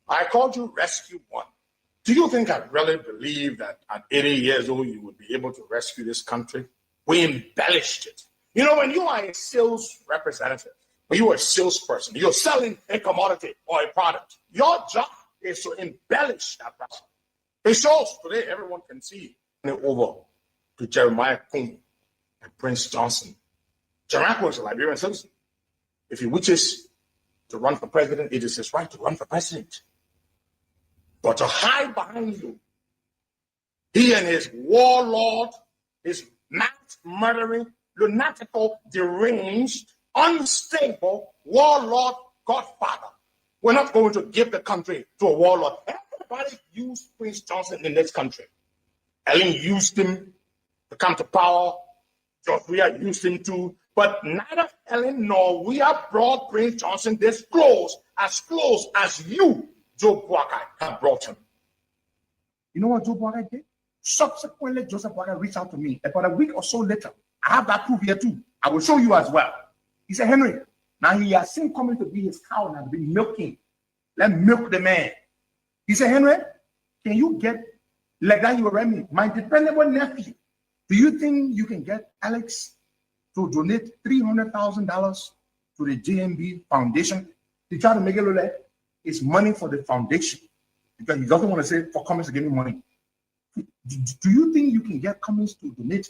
I called you Rescue One. Do you think I really believe that at 80 years old you would be able to rescue this country? We embellished it. You know, when you are a sales representative, when you are a salesperson, you're selling a commodity or a product, your job is to embellish that product. It shows today, everyone can see it over to Jeremiah Kumi and Prince Johnson. Jeremiah is a Liberian citizen. If he wishes to run for president, it is his right to run for president. But to hide behind you, he and his warlord, his mass-murdering, lunatical, deranged, unstable warlord godfather, we're not going to give the country to a warlord. Everybody used Prince Johnson in this country. Ellen used him to come to power. George Weah used him too. But neither Ellen nor Weah brought Prince Johnson this close as you, Joe Boakai, have brought him. You know what Joe Boakai did? Subsequently, Joseph Boakai reached out to me about a week or so later. I have that proof here too. I will show you as well. He said, Henry, now he has seen coming to be his cow and has been milking. Let milk the man. He said, Henry, can you get, like that you were me, my dependable nephew, do you think you can get Alex to donate $300,000 to the JMB Foundation? He tried to make it look like it's money for the foundation because he doesn't want to say for Cummings to give me money. Do you think you can get Cummings to donate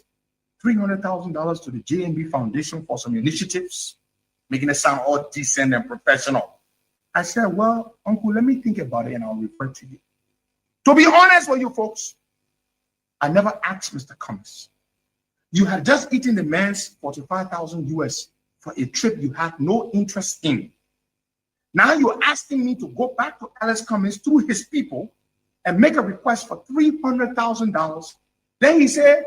$300,000 to the JMB Foundation for some initiatives, making it sound all decent and professional? I said, well, Uncle, let me think about it and I'll refer to you. To be honest with you folks, I never asked Mr. Cummings. You had just eaten the man's 45,000 US for a trip you had no interest in. Now you're asking me to go back to Alex Cummings through his people and make a request for $300,000. Then he said,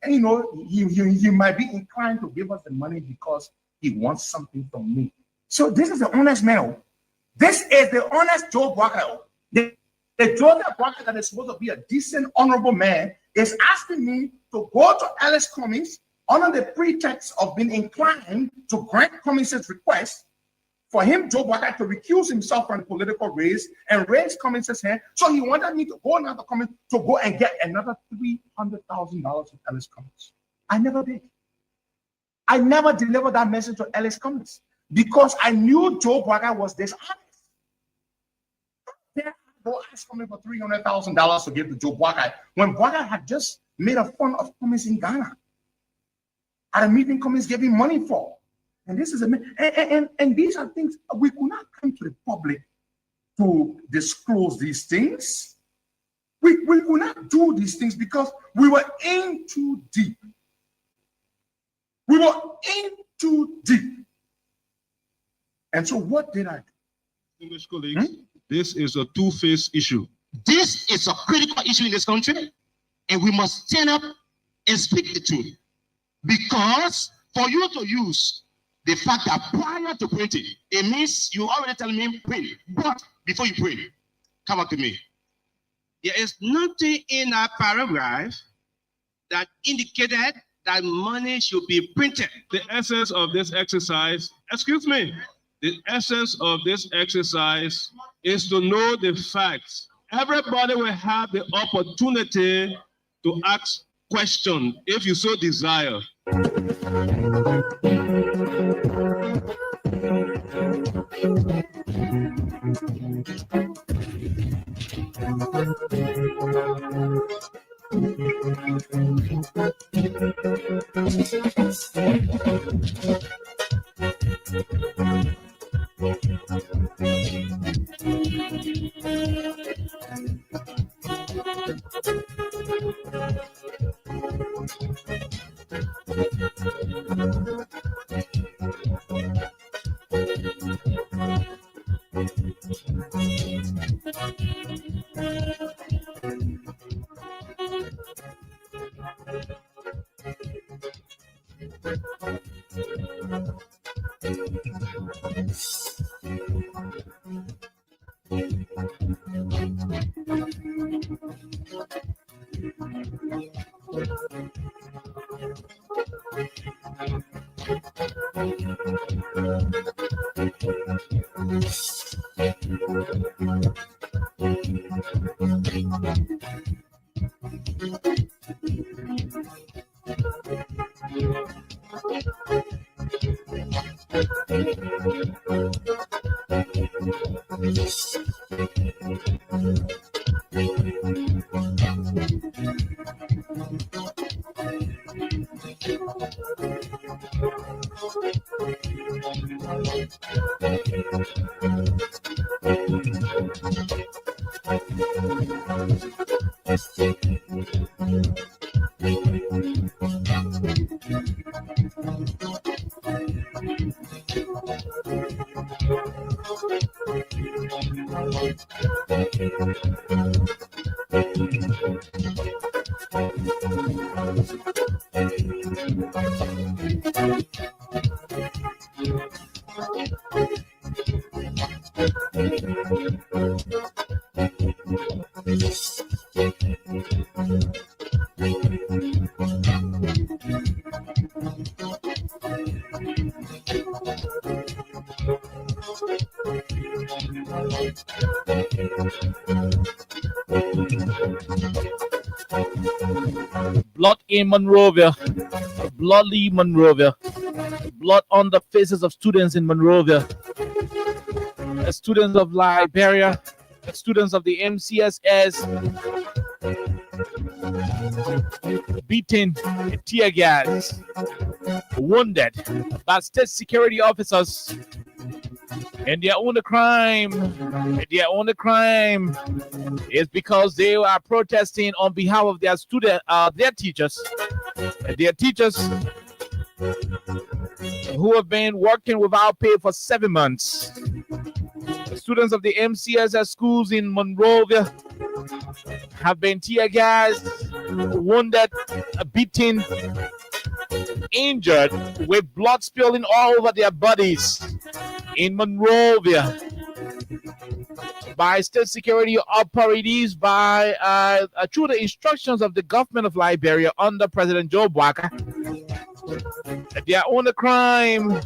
you know, he might be inclined to give us the money because he wants something from me. So this is the honest man. This is the honest Joe Boakai. The Joe Boakai that is supposed to be a decent, honorable man is asking me to go to Alex Cummings under the pretext of being inclined to grant Cummings' request for him, Joe Boakai, to recuse himself from the political race and raise Cummings' hand. So he wanted me to go now to Cummings to go and get another $300,000 from Alex Cummings. I never did. I never delivered that message to Alex Cummings because I knew Joe Boakai was dishonest. Then I go ask Cummings for $300,000 to give to Joe Boakai when Boakai had just made a fun of Cummings in Ghana at a meeting Cummings gave him money for. And this is and these are things we could not come to the public to disclose these things. We could not do these things because we were in too deep. We were in too deep. And so what did I do? English colleagues, this is a two-faced issue. This is a critical issue in this country, and we must stand up and speak the truth. Because for you to use the fact that prior to printing, it means you already telling me print. But before you print, come back to me. There is nothing in that paragraph that indicated that money should be printed. The essence of this exercise, excuse me, the essence of this exercise is to know the facts. Everybody will have the opportunity to ask questions if you so desire. Blood in Monrovia, bloody Monrovia, blood on the faces of students in Monrovia, students of Liberia, students of the MCSS, beaten, tear gas, wounded by state security officers. And their only crime is because they are protesting on behalf of their teachers who have been working without pay for 7 months. The students of the MCSS schools in Monrovia have been tear gassed, wounded, beaten, injured, with blood spilling all over their bodies in Monrovia by state security authorities through the instructions of the government of Liberia under President Joe Bwaka. Their only crime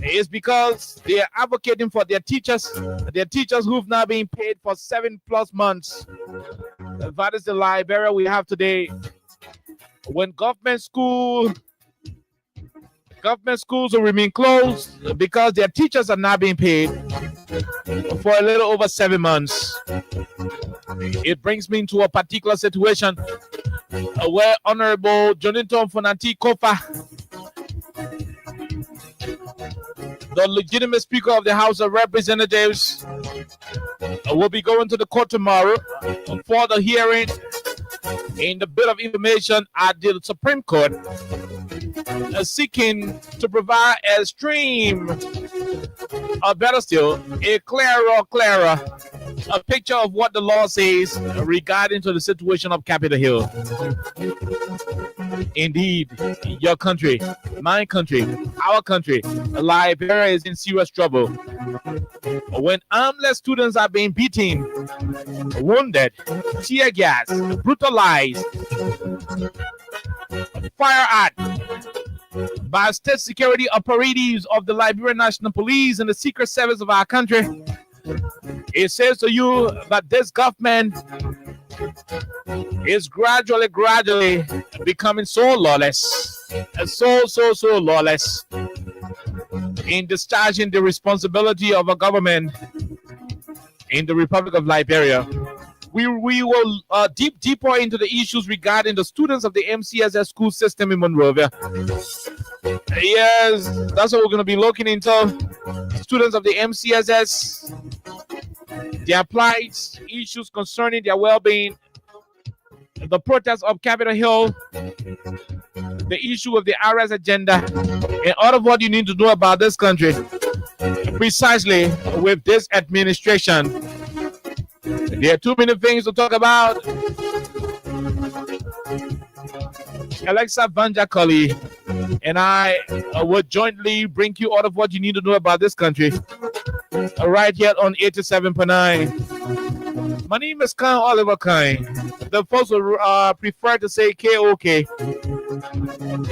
is because they are advocating for their teachers who've now been paid for 7+ months. That is the Liberia we have today. When government schools will remain closed because their teachers are not being paid for a little over 7 months. It brings me into a particular situation where Honorable Jonathan Fonati Kofa, the legitimate Speaker of the House of Representatives, will be going to the court tomorrow for the hearing in the bit of information at the Supreme Court, seeking to provide a stream, or better still, a clearer a picture of what the law says regarding to the situation of Capitol Hill. Indeed, your country, my country, our country, Liberia is in serious trouble. When armless students are being beaten, wounded, tear gas, brutalized, fire at by state security operatives of the Liberian National Police and the Secret Service of our country, it says to you that this government is gradually becoming so lawless, so lawless in discharging the responsibility of a government in the Republic of Liberia. We will deeper into the issues regarding the students of the MCSS school system in Monrovia. Yes, that's what we're going to be looking into. Students of the MCSS, their plights, issues concerning their well-being, the protest of Capitol Hill, the issue of the IRS agenda, and all of what you need to know about this country, precisely with this administration. There are too many things to talk about. Alexa Vanjakali and I will jointly bring you all of what you need to know about this country right here on 87.9. My name is Khan Oliver Kine. the folks who prefer to say KOK.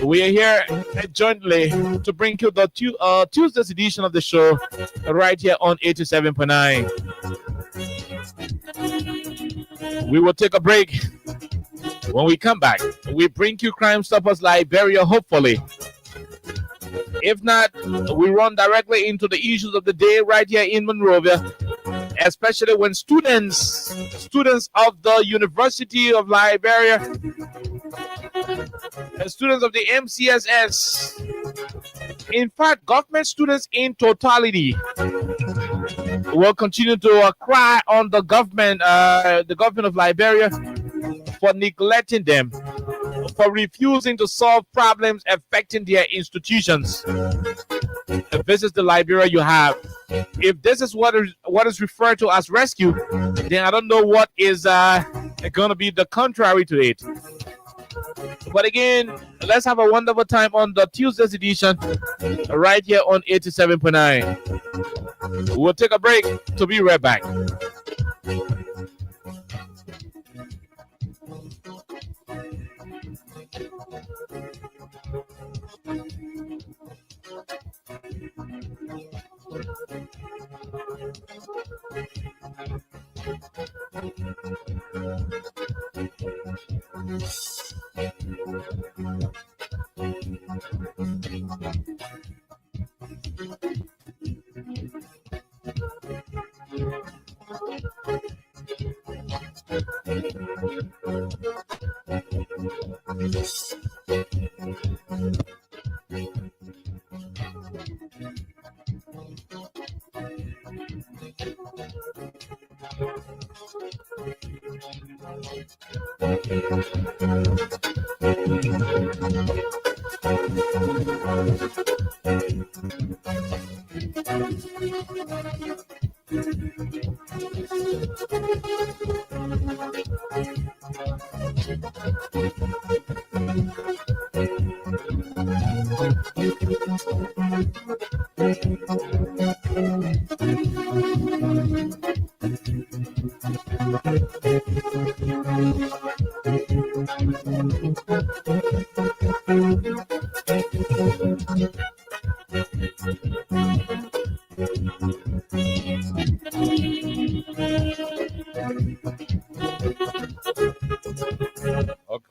We are here jointly to bring you the Tuesday's edition of the show right here on 87.9. We will take a break. When we come back, we bring you Crime Stoppers Liberia, hopefully. If not, we run directly into the issues of the day right here in Monrovia, especially when students of the University of Liberia and students of the MCSS, in fact, government students in totality, will continue to cry on the government of Liberia for neglecting them, for refusing to solve problems affecting their institutions. If this is the Liberia you have, if this is what is referred to as rescue, then I don't know what is going to be the contrary to it. But again, let's have a wonderful time on the Tuesday's edition right here on 87.9. We'll take a break to be right back.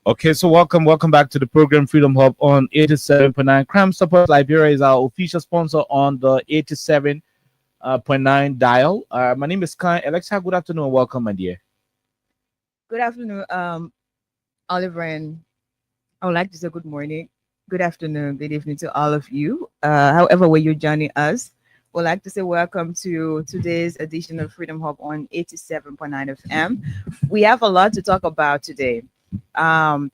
Okay, so welcome back to the program Freedom Hub on 87.9. Crime Stoppers Liberia is our official sponsor on the 87.9 dial. My name is Kai. Alexa, good afternoon and welcome, my dear. Good afternoon, Oliver, and I would like to say good morning, good afternoon, good evening to all of you. However, where you're joining us, we'd like to say welcome to today's edition of Freedom Hub on 87.9 FM. We have a lot to talk about today. And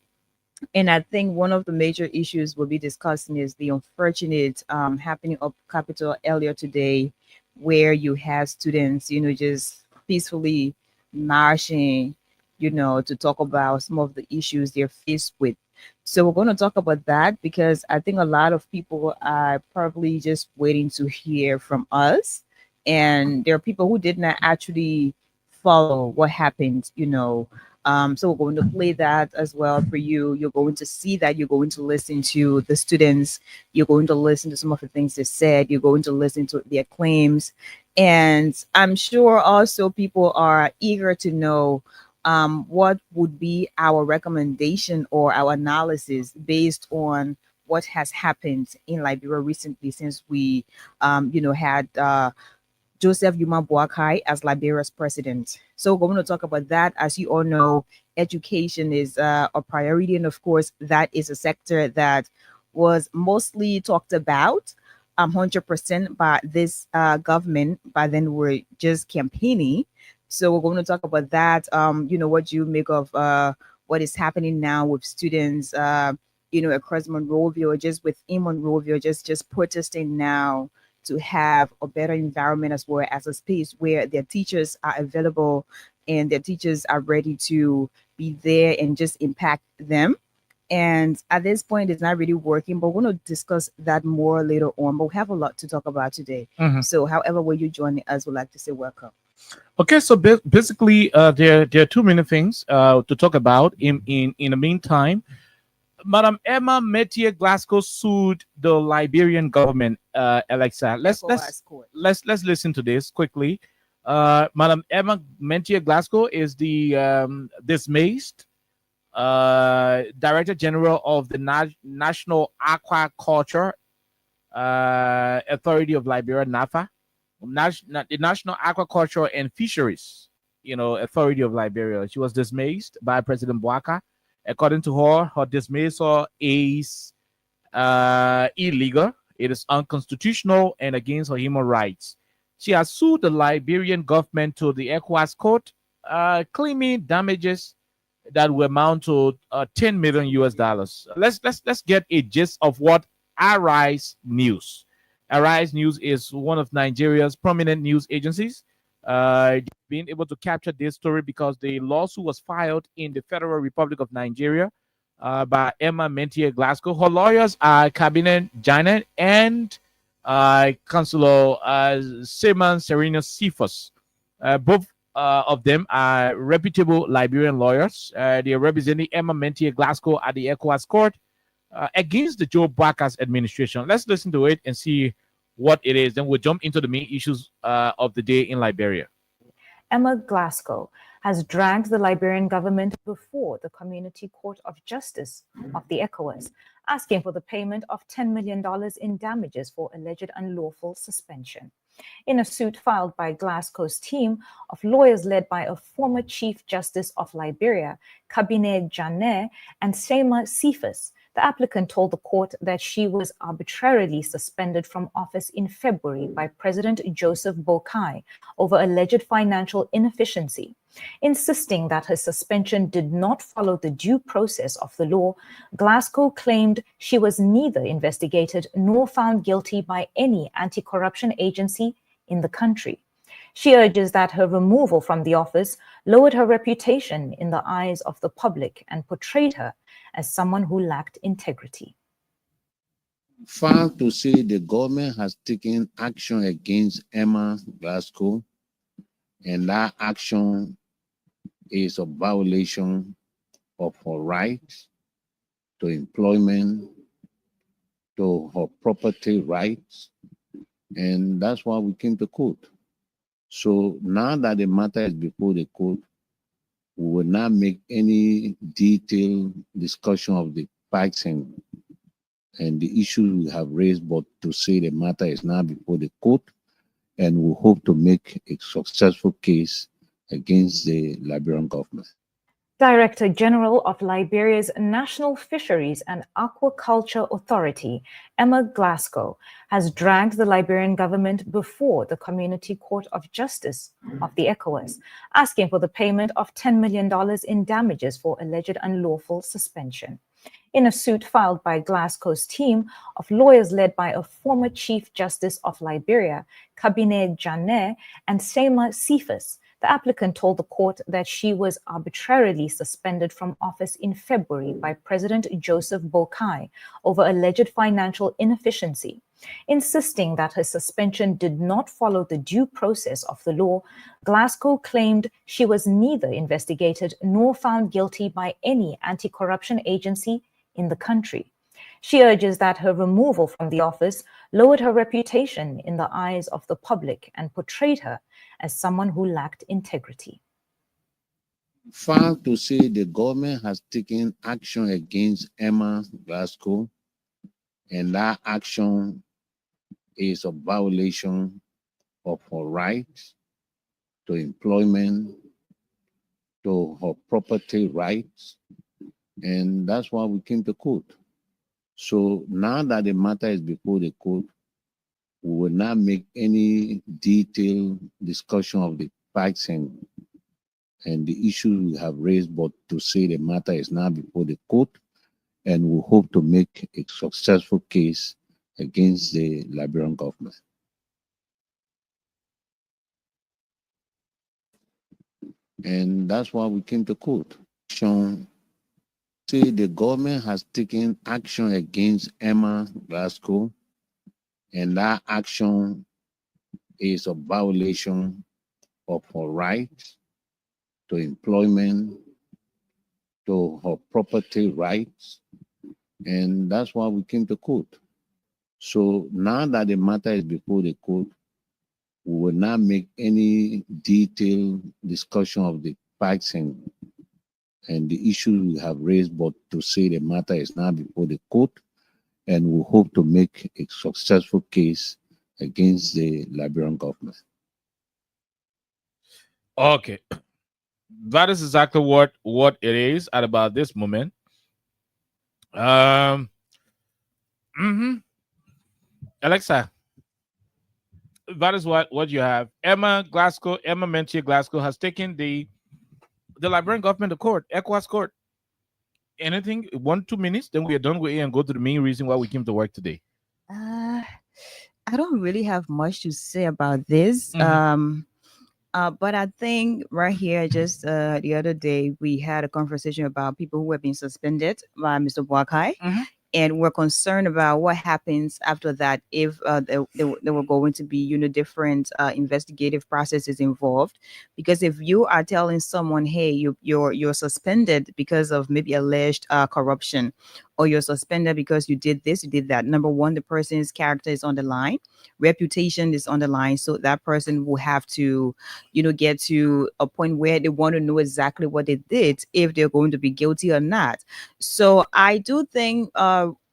I think one of the major issues we'll be discussing is the unfortunate happening of Capitol earlier today, where you have students, just peacefully marching, to talk about some of the issues they're faced with. So we're going to talk about that because I think a lot of people are probably just waiting to hear from us. And there are people who did not actually follow what happened, So we're going to play that as well for you. You're going to see that. You're going to listen to the students. You're going to listen to some of the things they said. You're going to listen to their claims. And I'm sure also people are eager to know what would be our recommendation or our analysis based on what has happened in Liberia recently since we, had Joseph Yuma Boakai as Liberia's president. So we're going to talk about that. As you all know, education is a priority. And of course, that is a sector that was mostly talked about 100% by this government, but then we're just campaigning. So we're going to talk about that. What you make of what is happening now with students, across Monrovia or just within Monrovia, just protesting now to have a better environment as well as a space where their teachers are available and their teachers are ready to be there and just impact them. And at this point, it's not really working, but we're going to discuss that more later on. But we have a lot to talk about today. Mhm. So however way you join us, we'd like to say welcome. Okay, so basically, there are too many things to talk about. In the meantime, Madam Emma Metier Glasgow sued the Liberian government. Alexa, ECOWAS court. let's listen to this quickly. Madam Emma Metier Glasgow is the dismissed Director General of the National Aquaculture Authority of Liberia, NAFA, the National Aquaculture and Fisheries, Authority of Liberia. She was dismissed by President Bouaka. According to her dismissal is illegal. It is unconstitutional and against her human rights. She has sued the Liberian government to the ECOWAS court, claiming damages that will amount to 10 million US dollars. Let's get a gist of what Arise News. Arise News is one of Nigeria's prominent news agencies. Being able to capture this story because the lawsuit was filed in the Federal Republic of Nigeria by Emma Metier Glasgow. Her lawyers are Cabinet Janet and Councilor Seaman Serena Cephas. Both of them are reputable Liberian lawyers. They are representing Emma Metier Glasgow at the ECOWAS court against the Joe Bouaka's administration. Let's listen to it and see what it is. Then we'll jump into the main issues of the day in Liberia. Emma Glasgow has dragged the Liberian government before the Community Court of Justice of the ECOWAS, asking for the payment of $10 million in damages for alleged unlawful suspension. In a suit filed by Glasgow's team of lawyers led by a former Chief Justice of Liberia, Cabinet Janet, and Seaman Cephas, the applicant told the court that she was arbitrarily suspended from office in February by President Joseph Boakai over alleged financial inefficiency. Insisting that her suspension did not follow the due process of the law, Glasgow claimed she was neither investigated nor found guilty by any anti-corruption agency in the country. She urges that her removal from the office lowered her reputation in the eyes of the public and portrayed her as someone who lacked integrity. Far to say the government has taken action against Emma Glasgow, and that action is a violation of her rights to employment, to her property rights, and that's why we came to court. So now that the matter is before the court, we will not make any detailed discussion of the facts and the issues we have raised, but to say the matter is now before the court, and we hope to make a successful case against the Liberian government. Director General of Liberia's National Fisheries and Aquaculture Authority, Emma Glasgow, has dragged the Liberian government before the Community Court of Justice of the ECOWAS, asking for the payment of $10 million in damages for alleged unlawful suspension. In a suit filed by Glasgow's team of lawyers led by a former Chief Justice of Liberia, Cabinet Janet, and Seaman Cephas, the applicant told the court that she was arbitrarily suspended from office in February by President Joseph Boakai over alleged financial inefficiency. Insisting that her suspension did not follow the due process of the law, Glasgow claimed she was neither investigated nor found guilty by any anti-corruption agency in the country. She urges that her removal from the office lowered her reputation in the eyes of the public and portrayed her as someone who lacked integrity. Far to say the government has taken action against Emma Glasgow, and that action is a violation of her rights to employment, to her property rights, and that's why we came to court. So now that the matter is before the court, we will not make any detailed discussion of the facts and the issues we have raised, but to say the matter is now before the court, and we hope to make a successful case against the Liberian government. And that's why we came to court. Say the government has taken action against Emma Glasgow, and that action is a violation of her rights to employment, to her property rights, and that's why we came to court. So now that the matter is before the court, we will not make any detailed discussion of the facts and the issues we have raised, but to say the matter is now before the court, and we hope to make a successful case against the Liberian government. Okay. That is exactly what it is at about this moment. Alexa, that is what you have. Emma Menchie Glasgow has taken the Liberian government to court, ECOWAS court. Anything, 1-2 minutes, then we are done with it and go to the main reason why we came to work today. I don't really have much to say about this. But I think right here, just the other day, we had a conversation about people who have been suspended by Mr. Boakai. And we're concerned about what happens after that if there were going to be, different investigative processes involved. Because if you are telling someone, hey, you're suspended because of maybe alleged corruption, or you're suspended because you did this, you did that. Number one, the person's character is on the line, reputation is on the line. So that person will have to, get to a point where they want to know exactly what they did, if they're going to be guilty or not. So I do think,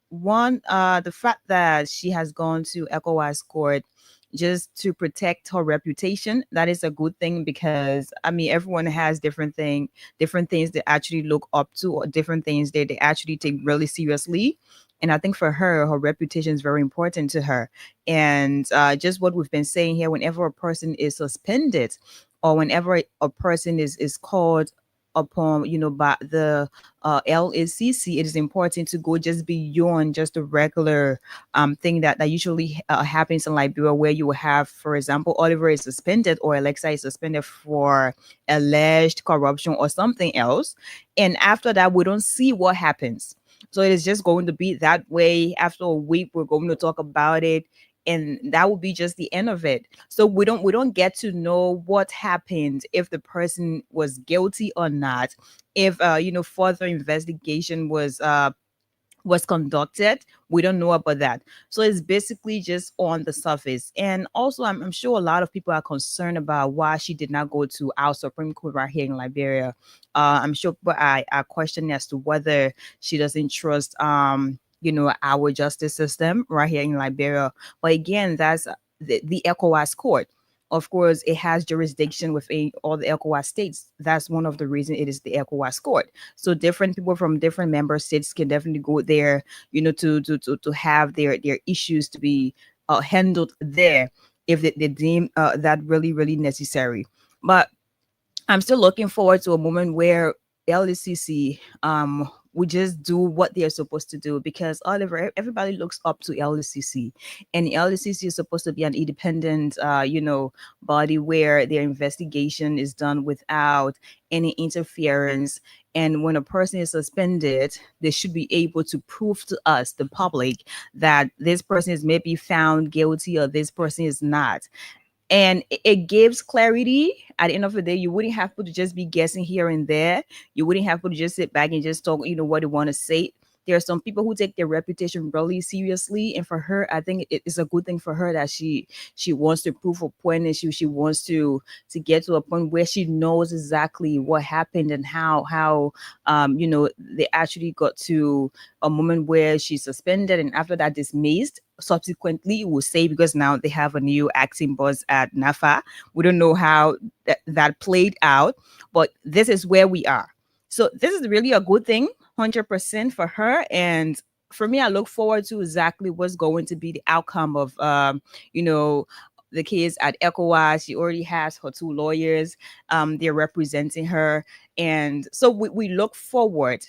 the fact that she has gone to ECOWAS court just to protect her reputation, that is a good thing, because everyone has different things they actually look up to, or different things that they actually take really seriously. And I think for her reputation is very important to her. And just what we've been saying here, whenever a person is suspended, or whenever a person is called upon, by the LACC, it is important to go just beyond just the regular thing that usually happens in Liberia, where you will have, for example, Oliver is suspended or Alexa is suspended for alleged corruption or something else. And after that, we don't see what happens. So it is just going to be that way. After a week, we're going to talk about it, and that will be just the end of it. So we don't get to know what happened, if the person was guilty or not, if further investigation was conducted. We don't know about that. So it's basically just on the surface. And also, I'm sure a lot of people are concerned about why she did not go to our Supreme Court right here in Liberia. I'm sure people are questioning as to whether she doesn't trust our justice system right here in Liberia. But again, that's the ECOWAS court. Of course, it has jurisdiction within all the ECOWAS states. That's one of the reasons it is the ECOWAS court. So different people from different member states can definitely go there, to have their issues to be handled there, if they deem that really, really necessary. But I'm still looking forward to a moment where LACC we just do what they're supposed to do, because everybody looks up to LACC, and LACC is supposed to be an independent, body where their investigation is done without any interference. And when a person is suspended, they should be able to prove to us, the public, that this person is maybe found guilty or this person is not. And it gives clarity. At the end of the day, you wouldn't have to just be guessing here and there. You wouldn't have to just sit back and just talk, what you want to say. There are some people who take their reputation really seriously. And for her, I think it is a good thing for her that she wants to prove a point, and she wants to get to a point where she knows exactly what happened and how they actually got to a moment where she's suspended and after that dismissed. Subsequently, we'll say, because now they have a new acting boss at NAFA. We don't know how that played out, but this is where we are. So this is really a good thing, 100% for her. And for me, I look forward to exactly what's going to be the outcome of, the case at ECOWAS. She already has her 2 lawyers. They're representing her. And so we look forward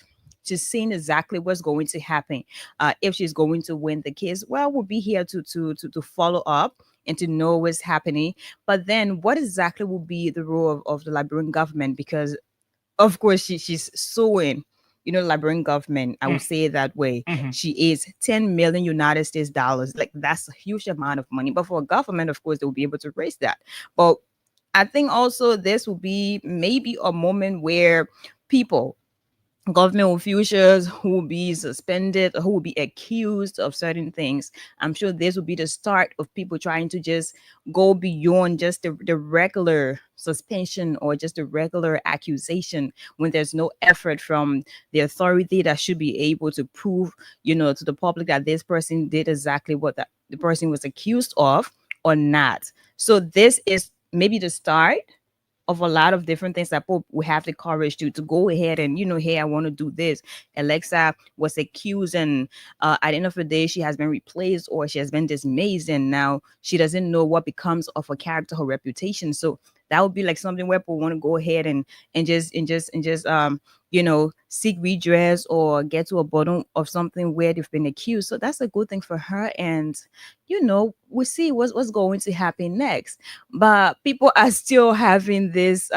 to seeing exactly what's going to happen. If she's going to win the case, well, we'll be here to follow up and to know what's happening. But then what exactly will be the role of the Liberian government? Because of course she's suing, the Liberian government. I would say it that way. She is 10 million United States dollars. Like, that's a huge amount of money. But for a government, of course, they will be able to raise that. But I think also this will be maybe a moment where people, government officials who will be suspended, who will be accused of certain things, I'm sure this will be the start of people trying to just go beyond just the regular suspension or just the regular accusation when there's no effort from the authority that should be able to prove, to the public that this person did exactly what the person was accused of or not. So this is maybe the start of a lot of different things that people will have the courage to go ahead and, hey, I want to do this. Alexa was accused, and at the end of the day, she has been replaced or she has been dismissed, and now she doesn't know what becomes of her character, her reputation. So that would be like something where people want to go ahead and just seek redress or get to a bottom of something where they've been accused. So that's a good thing for her, and we'll see what's going to happen next. But people are still having this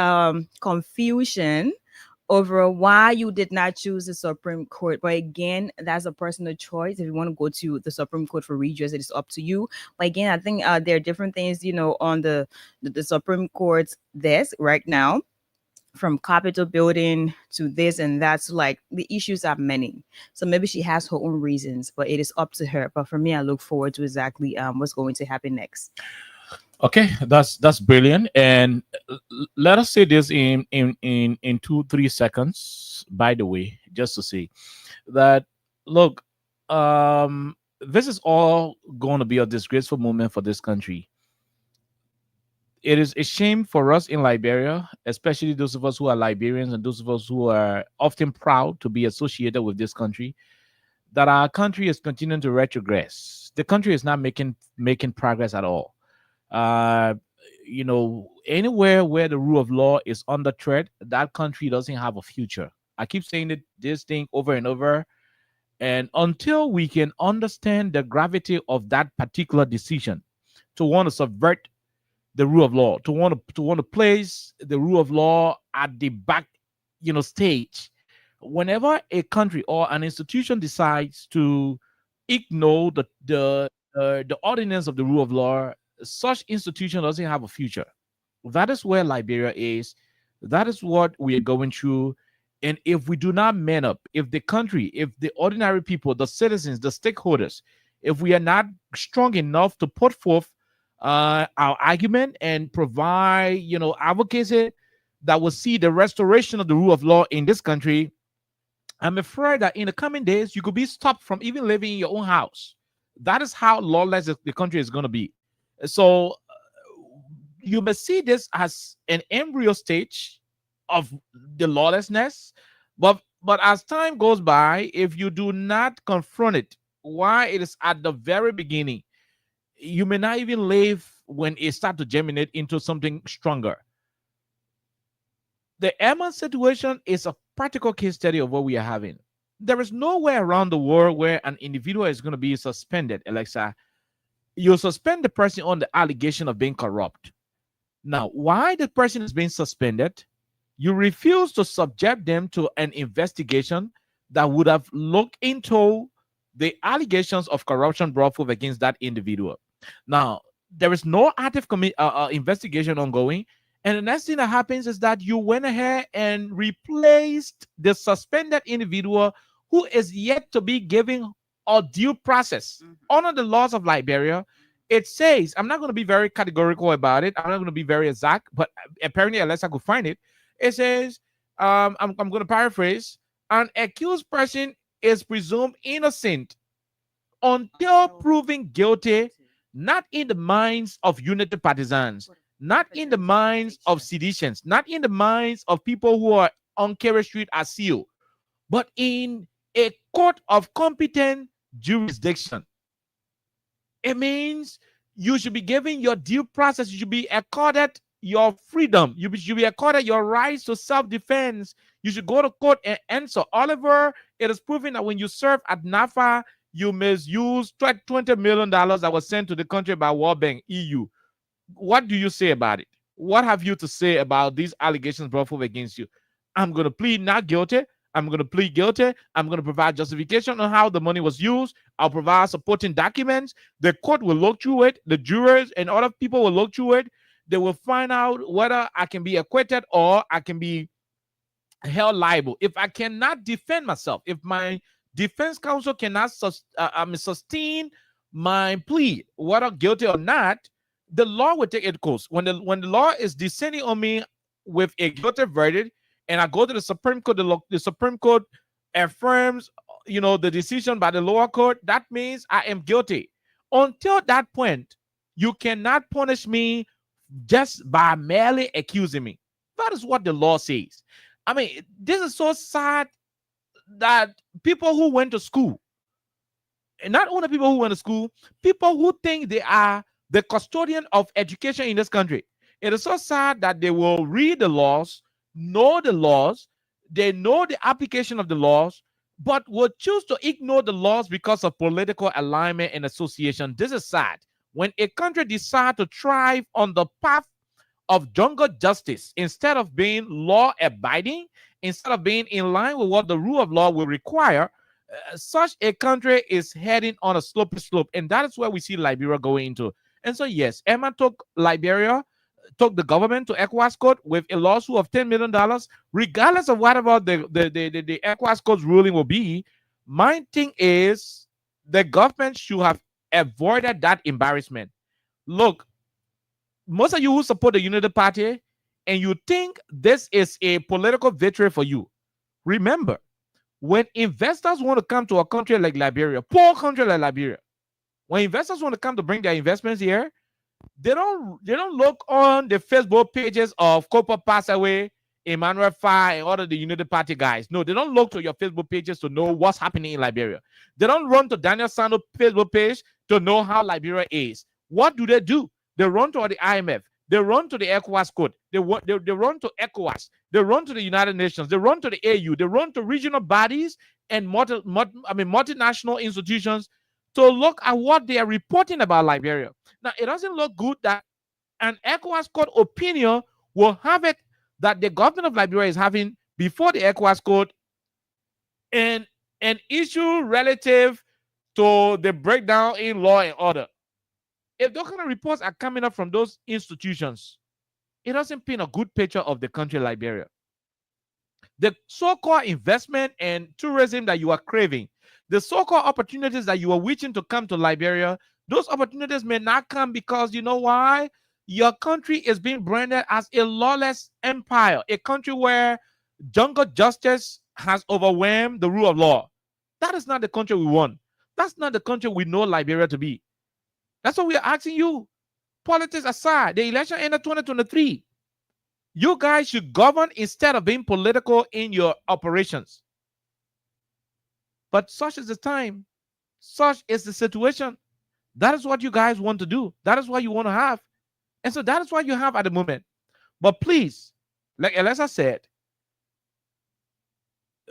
confusion over why you did not choose the Supreme Court. But again, that's a personal choice. If you want to go to the Supreme Court for redress, it is up to you. But again, I think there are different things, on the Supreme Court's desk right now, from Capitol building to this and that. So like the issues are many. So maybe she has her own reasons, but it is up to her. But for me, I look forward to exactly what's going to happen next. Okay, that's brilliant. And let us say this in 2-3 seconds. By the way, just to say that, look, this is all going to be a disgraceful moment for this country. It is a shame for us in Liberia, especially those of us who are Liberians and those of us who are often proud to be associated with this country, that our country is continuing to retrogress. The country is not making progress at all. Anywhere where the rule of law is under threat, that country doesn't have a future. I keep saying this thing over and over. And until we can understand the gravity of that particular decision to want to subvert the rule of law, to want to place the rule of law at the back, stage, whenever a country or an institution decides to ignore the ordinance of the rule of law, such institution doesn't have a future. That is where Liberia is. That is what we are going through. And if we do not man up, if the country, if the ordinary people, the citizens, the stakeholders, if we are not strong enough to put forth our argument and provide, advocacy that will see the restoration of the rule of law in this country, I'm afraid that in the coming days, you could be stopped from even living in your own house. That is how lawless the country is going to be. So you may see this as an embryo stage of the lawlessness, but as time goes by, if you do not confront it while it is at the very beginning, you may not even live when it starts to germinate into something stronger. The Emma situation is a practical case study of what we are having. There is nowhere around the world where an individual is going to be suspended, Alexa. You suspend the person on the allegation of being corrupt. Now, why the person is being suspended, you refuse to subject them to an investigation that would have looked into the allegations of corruption brought forth against that individual. Now, there is no active investigation ongoing. And the next thing that happens is that you went ahead and replaced the suspended individual who is yet to be given a due process. Under the laws of Liberia, it says, I'm not going to be very categorical about it. I'm not going to be very exact, but apparently, unless I could find it, it says, I'm going to paraphrase, an accused person is presumed innocent until proven guilty, not in the minds of unity partisans, not in the minds of seditions, not in the minds of people who are on Kerry Street as seal, but in a court of competent jurisdiction. It means you should be given your due process. You should be accorded your freedom. You should be accorded your rights to self-defense. You should go to court and answer. Oliver, it is proven that when you serve at NAFA, you misused $20 million that was sent to the country by World Bank, EU. What do you say about it? What have you to say about these allegations brought forth against you? I'm going to plead not guilty. I'm going to plead guilty. I'm going to provide justification on how the money was used. I'll provide supporting documents. The court will look through it. The jurors and other people will look through it. they will find out whether I can be acquitted or I can be held liable. If I cannot defend myself, if my defense counsel cannot sustain my plea, whether guilty or not, the law will take its course. When the law is descending on me with a guilty verdict, and I go to the Supreme Court, the Supreme Court affirms, the decision by the lower court, that means I am guilty. Until that point, you cannot punish me just by merely accusing me. That is what the law says. I mean, this is so sad that people who went to school, and not only people who went to school, people who think they are the custodian of education in this country. It is so sad that they will read the laws, know the laws, they know the application of the laws, but will choose to ignore the laws because of political alignment and association. This is sad. When a country decides to thrive on the path of jungle justice, instead of being law-abiding, instead of being in line with what the rule of law will require, such a country is heading on a slippery slope, and that is where we see Liberia going into. And so, yes, Emma took the government to ECOWAS court with a lawsuit of $10 million, regardless of whatever the ECOWAS court's ruling will be. My thing is the government should have avoided that embarrassment. Look, most of you who support the Unity Party and you think this is a political victory for you, remember, when investors want to come to a country like Liberia, poor country like Liberia, when investors want to come to bring their investments here, they don't look on the Facebook pages of Copper Passaway, Emmanuel Fire, and all of the Unity Party guys. No, they don't look to your Facebook pages to know what's happening in Liberia. They don't run to Daniel Sando's Facebook page to know how Liberia is. What do? They run to the IMF. They run to the ECOWAS code. They run to ECOWAS. They run to the United Nations. They run to the AU. They run to regional bodies and multinational institutions to look at what they are reporting about Liberia. Now, it doesn't look good that an ECOWAS court opinion will have it that the government of Liberia is having before the ECOWAS court and an issue relative to the breakdown in law and order. If those kind of reports are coming up from those institutions, it doesn't paint a good picture of the country Liberia. The so-called investment and tourism that you are craving, the so-called opportunities that you are wishing to come to Liberia, those opportunities may not come because you know why? Your country is being branded as a lawless empire, a country where jungle justice has overwhelmed the rule of law. That is not the country we want. That's not the country we know Liberia to be. That's what we are asking you. Politics aside, the election ended 2023. You guys should govern instead of being political in your operations. But such is the time. Such is the situation. That is what you guys want to do. That is what you want to have. And so that is what you have at the moment. But please, like Elisa said,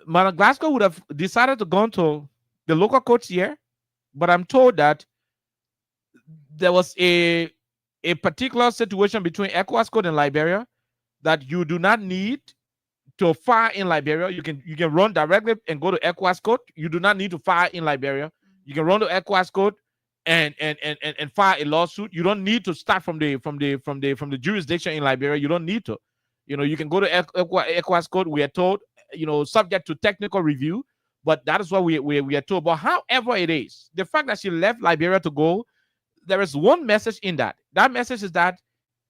Madam Glasgow would have decided to go to the local courts here, but I'm told that there was a particular situation between ECOWAS Code and Liberia that you do not need to file in Liberia. You can run directly and go to ECOWAS Code. You do not need to file in Liberia. You can run to ECOWAS Code and file a lawsuit. You don't need to start from the jurisdiction in Liberia. You don't need to. You can go to ECOWAS Code. We are told, subject to technical review, but that is what we are told. But however it is, the fact that she left Liberia to go, there is one message in that. That message is that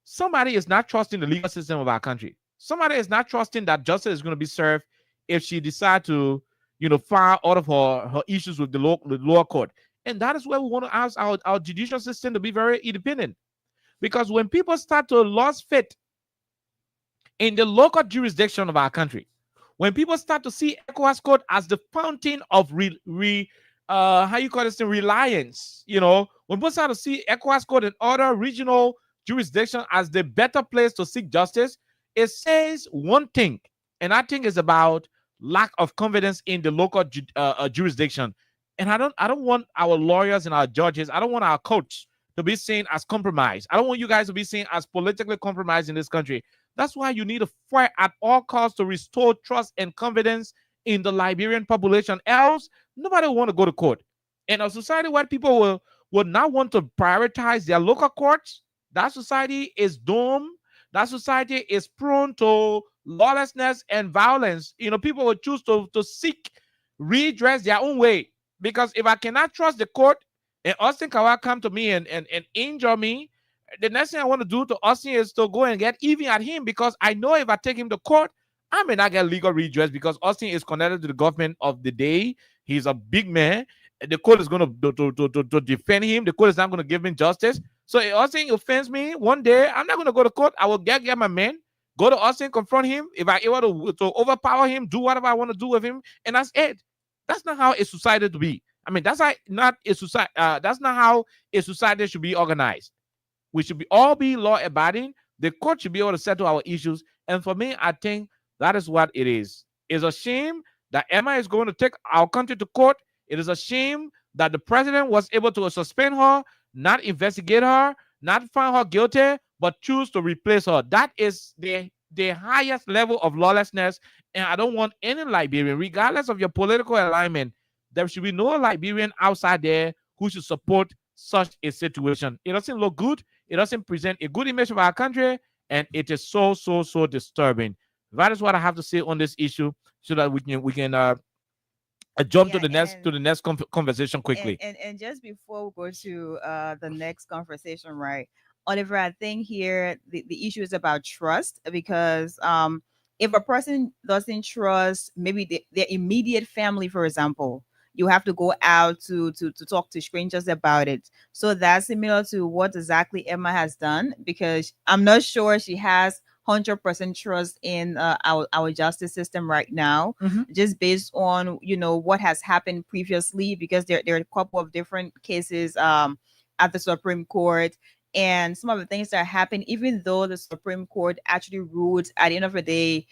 somebody is not trusting the legal system of our country. Somebody is not trusting that justice is going to be served if she decides to, file all of her issues with the lower court. And that is where we want to ask our judicial system to be very independent. Because when people start to lose faith in the local jurisdiction of our country, when people start to see ECOWAS Code as the fountain of reliance, when people start to see ECOWAS Code and other regional jurisdiction as the better place to seek justice, it says one thing, and that thing is about lack of confidence in the local jurisdiction. And I don't want our lawyers and our judges, I don't want our courts to be seen as compromised. I don't want you guys to be seen as politically compromised in this country. That's why you need to fight at all costs to restore trust and confidence in the Liberian population. Else, nobody will want to go to court. In a society where people will not want to prioritize their local courts, that society is doomed. That society is prone to lawlessness and violence. People will choose to seek redress their own way. Because if I cannot trust the court and Austin Kawhi come to me and injure me, the next thing I want to do to Austin is to go and get even at him, because I know if I take him to court, I may not get legal redress because Austin is connected to the government of the day. He's a big man. The court is going to defend him. The court is not going to give him justice. So if Austin offends me one day, I'm not going to go to court. I will get my man, go to Austin, confront him. If I able to overpower him, do whatever I want to do with him, and that's it. That's not how a society to be. I mean, that's not a society. That's not how a society should be organized. We should all be law-abiding. The court should be able to settle our issues. And for me, I think that is what it is. It's a shame that Emma is going to take our country to court. It is a shame that the president was able to suspend her, not investigate her, not find her guilty, but choose to replace her. That is the highest level of lawlessness. And I don't want any Liberian, regardless of your political alignment, there should be no Liberian outside there who should support such a situation. It doesn't look good. It doesn't present a good image of our country. And it is so disturbing. That is what I have to say on this issue, so that we can jump to the next conversation quickly. And just before we go to the next conversation, right, Oliver, I think here the issue is about trust, because if a person doesn't trust maybe their immediate family, for example, you have to go out to talk to strangers about it. So that's similar to what exactly Emma has done, because I'm not sure she has 100% trust in our justice system right now, just based on what has happened previously, because there are a couple of different cases at the Supreme Court, and some of the things that happened, even though the Supreme Court actually ruled at the end of the day,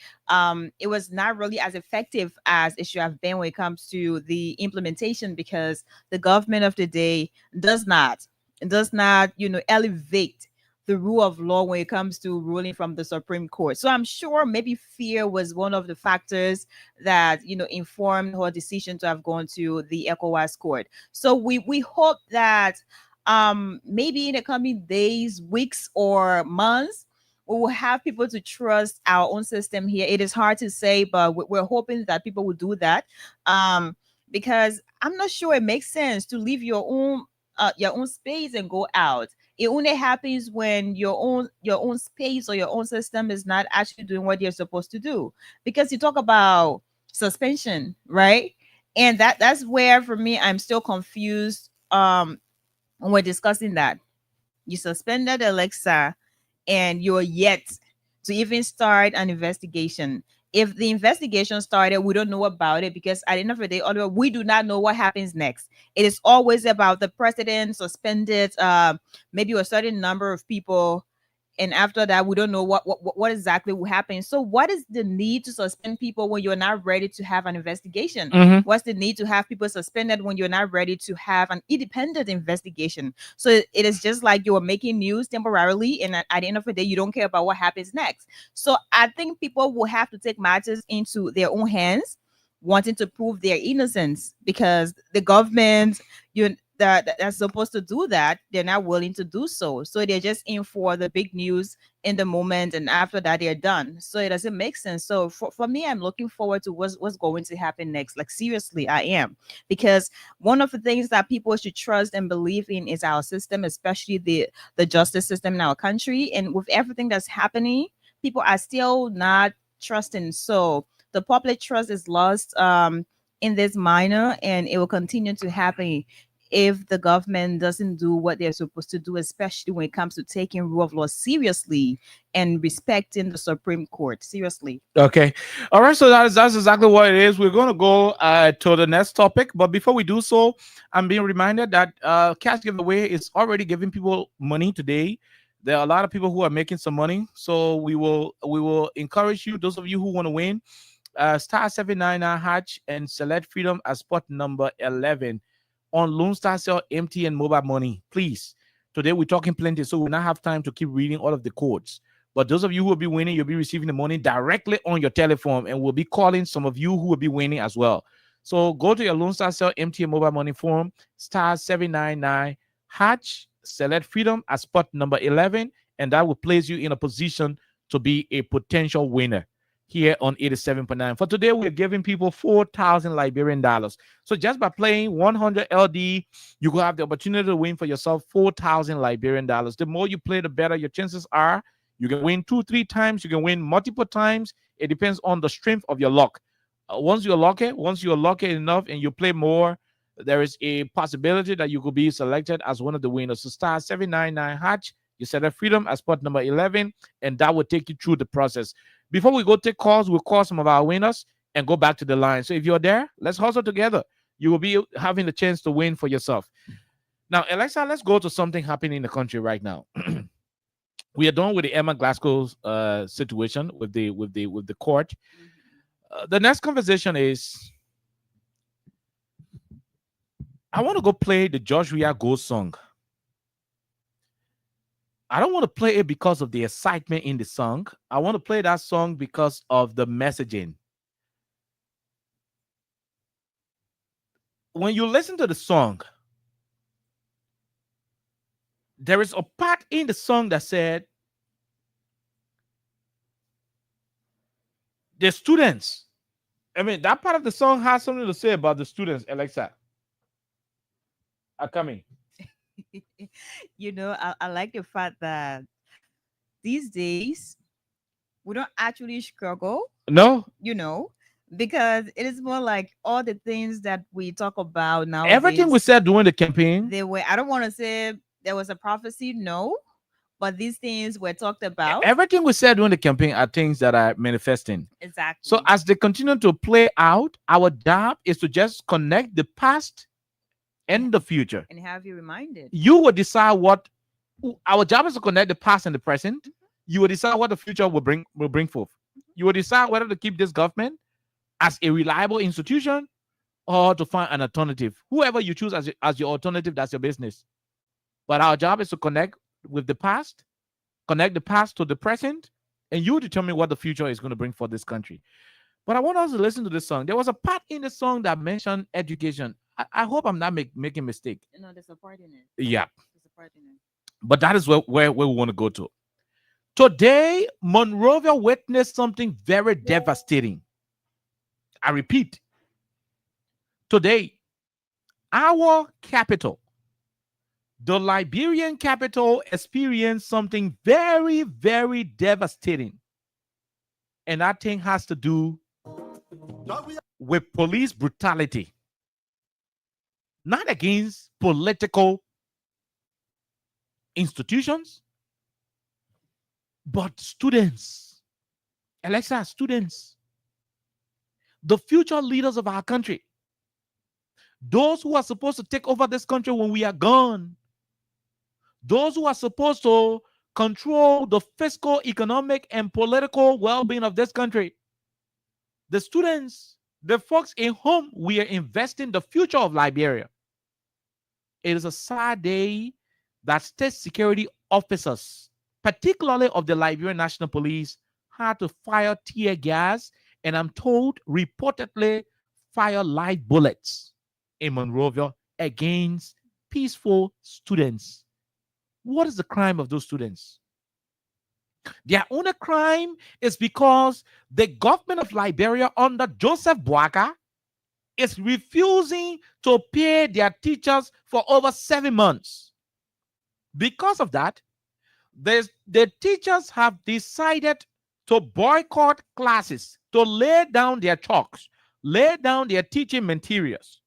it was not really as effective as it should have been when it comes to the implementation, because the government of the day does not elevate the rule of law when it comes to ruling from the Supreme Court. So I'm sure maybe fear was one of the factors that informed her decision to have gone to the ECOWAS court. So we hope that maybe in the coming days, weeks, or months, we will have people to trust our own system here. It is hard to say, but we're hoping that people will do that, because I'm not sure it makes sense to leave your own space and go out. It only happens when your own space or your own system is not actually doing what you're supposed to do. Because you talk about suspension, right? And that's where, for me, I'm still confused. When we're discussing that, you suspended Alexa, and you're yet to even start an investigation. If the investigation started, we don't know about it, because at the end of the day, we do not know what happens next. It is always about the president suspended maybe a certain number of people, and after that, we don't know what exactly will happen. So what is the need to suspend people when you're not ready to have an investigation? What's the need to have people suspended when you're not ready to have an independent investigation? So it is just like you're making news temporarily, and at the end of the day, you don't care about what happens next. So I think people will have to take matters into their own hands, wanting to prove their innocence, because the government, that's supposed to do that, they're not willing to do so. So they're just in for the big news in the moment, and after that they're done. So it doesn't make sense. So for me, I'm looking forward to what's going to happen next. Like, seriously, I am, because one of the things that people should trust and believe in is our system, especially the justice system in our country. And with everything that's happening, people are still not trusting. So the public trust is lost in this minor, and it will continue to happen if the government doesn't do what they're supposed to do, especially when it comes to taking rule of law seriously and respecting the Supreme Court seriously. Okay. All right. So that's exactly what it is. We're going to go to the next topic. But before we do so, I'm being reminded that cash giveaway is already giving people money today. There are a lot of people who are making some money. So we will encourage you, those of you who want to win, star 799 hatch and select freedom as spot number 11 on Lone Star Cell, MTN mobile money. Please. Today we're talking plenty, so we'll not have time to keep reading all of the codes. But those of you who will be winning, you'll be receiving the money directly on your telephone, and we'll be calling some of you who will be winning as well. So go to your Lone Star Cell MTN mobile money form, star 799 hatch select freedom as spot number 11, and that will place you in a position to be a potential winner here on 87.9. For today, we're giving people 4,000 Liberian dollars. So just by playing 100 LD, you will have the opportunity to win for yourself 4,000 Liberian dollars. The more you play, the better your chances are. You can win 2-3 times. You can win multiple times. It depends on the strength of your luck. Once you're lucky enough and you play more, there is a possibility that you could be selected as one of the winners. So star 799 hatch, you select freedom as spot number 11, and that will take you through the process. Before we go take calls, we'll call some of our winners and go back to the line. So if you're there, let's hustle together. You will be having the chance to win for yourself. Now, Alexa, let's go to something happening in the country right now. We are done with the Emma Glasgow's situation with the court. The next conversation is, I want to go play the George Ria Ghost song. I don't want to play it because of the excitement in the song. I want to play that song because of the messaging. When you listen to the song, there is a part in the song that said, the students, that part of the song has something to say about the students, Alexa, are coming. I like the fact that these days we don't actually struggle. No. Because it is more like all the things that we talk about now. Everything we said during the campaign. I don't want to say there was a prophecy, no, but these things were talked about. Everything we said during the campaign are things that are manifesting. Exactly. So as they continue to play out, our job is to just connect the past and the future. And have you reminded. You will decide what our job is, to connect the past and the present. Mm-hmm. You will decide what the future will bring forth. Mm-hmm. You will decide whether to keep this government as a reliable institution or to find an alternative. Whoever you choose as your alternative, that's your business. But our job is to connect with the past, connect the past to the present, and you determine what the future is going to bring for this country. But I want us to listen to this song. There was a part in the song that mentioned education. I hope I'm not making a mistake. No, there's a part in it. Yeah. There's a part in it. But that is where we want to go to. Today, Monrovia witnessed something very devastating. I repeat. Today, our capital, the Liberian capital, experienced something very, very devastating. And that thing has to do with police brutality. Not against political institutions, but students. Alexa, students. The future leaders of our country. Those who are supposed to take over this country when we are gone. Those who are supposed to control the fiscal, economic, and political well-being of this country. The students, the folks in whom we are investing the future of Liberia. It is a sad day that state security officers, particularly of the Liberian National Police, had to fire tear gas, and I'm told reportedly fire live bullets in Monrovia against peaceful students. What is the crime of those students? Their only crime is because the government of Liberia under Joseph Boakai is refusing to pay their teachers for over 7 months. Because of that, the teachers have decided to boycott classes, to lay down their chalks, lay down their teaching materials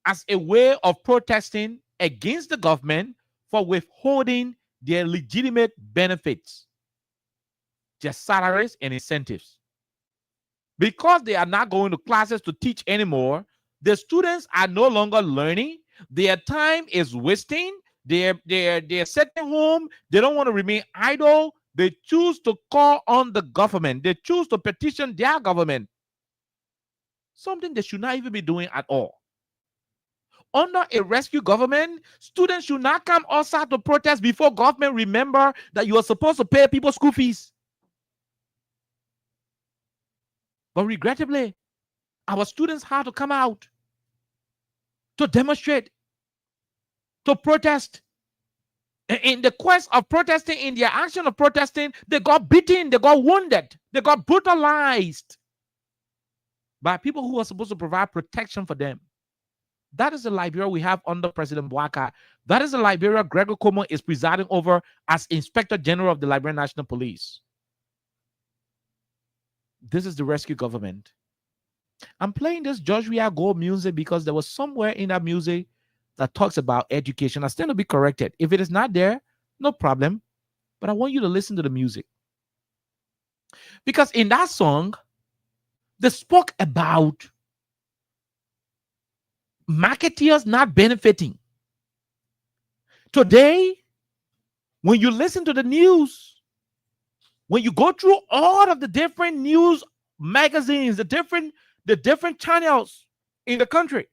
as a way of protesting against the government for withholding their legitimate benefits, their salaries and incentives. Because they are not going to classes to teach anymore, the students are no longer learning. Their time is wasting. They're sitting home. They don't want to remain idle. They choose to call on the government. They choose to petition their government. Something they should not even be doing at all. Under a rescue government, students should not come outside to protest before government remember that you are supposed to pay people school fees. But regrettably, our students had to come out to demonstrate. to protest. In the quest of protesting, in their action of protesting, they got beaten, they got wounded, they got brutalized by people who are supposed to provide protection for them. That is the Liberia we have under President Bouaka. That is the Liberia Gregor Como is presiding over as Inspector General of the Liberian National Police. This is the rescue government. I'm playing this George Weah Gold music because there was somewhere in that music that talks about education. I stand to be corrected. If it is not there, no problem. But I want you to listen to the music. Because in that song, they spoke about marketeers not benefiting. Today, when you listen to the news, when you go through all of the different news magazines, the different channels in the country,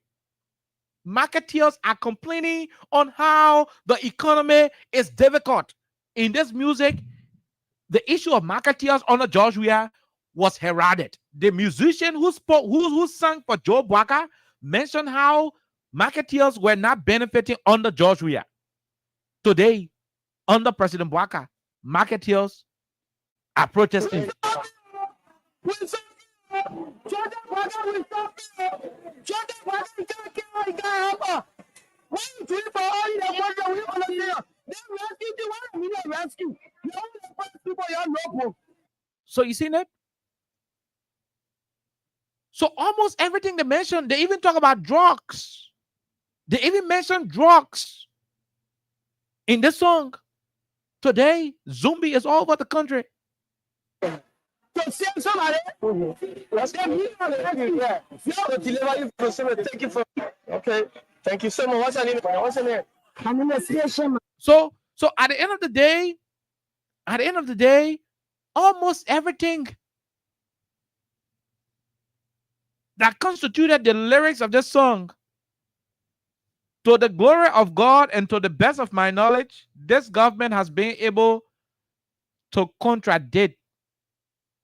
marketeers are complaining on how the economy is difficult. In this music, the issue of marketeers under George Weah was heralded. The musician who sang for Joe Bouaka mentioned how marketeers were not benefiting under George Weah. Today, under President Bouaka, marketeers are protesting. So you see that? So almost everything they mention, they even talk about drugs. They even mention drugs in this song. Today, zombie is all over the country. Thank you for okay. Thank you so much. What's your name? So at the end of the day, almost everything that constituted the lyrics of this song, to the glory of God and to the best of my knowledge, this government has been able to contradict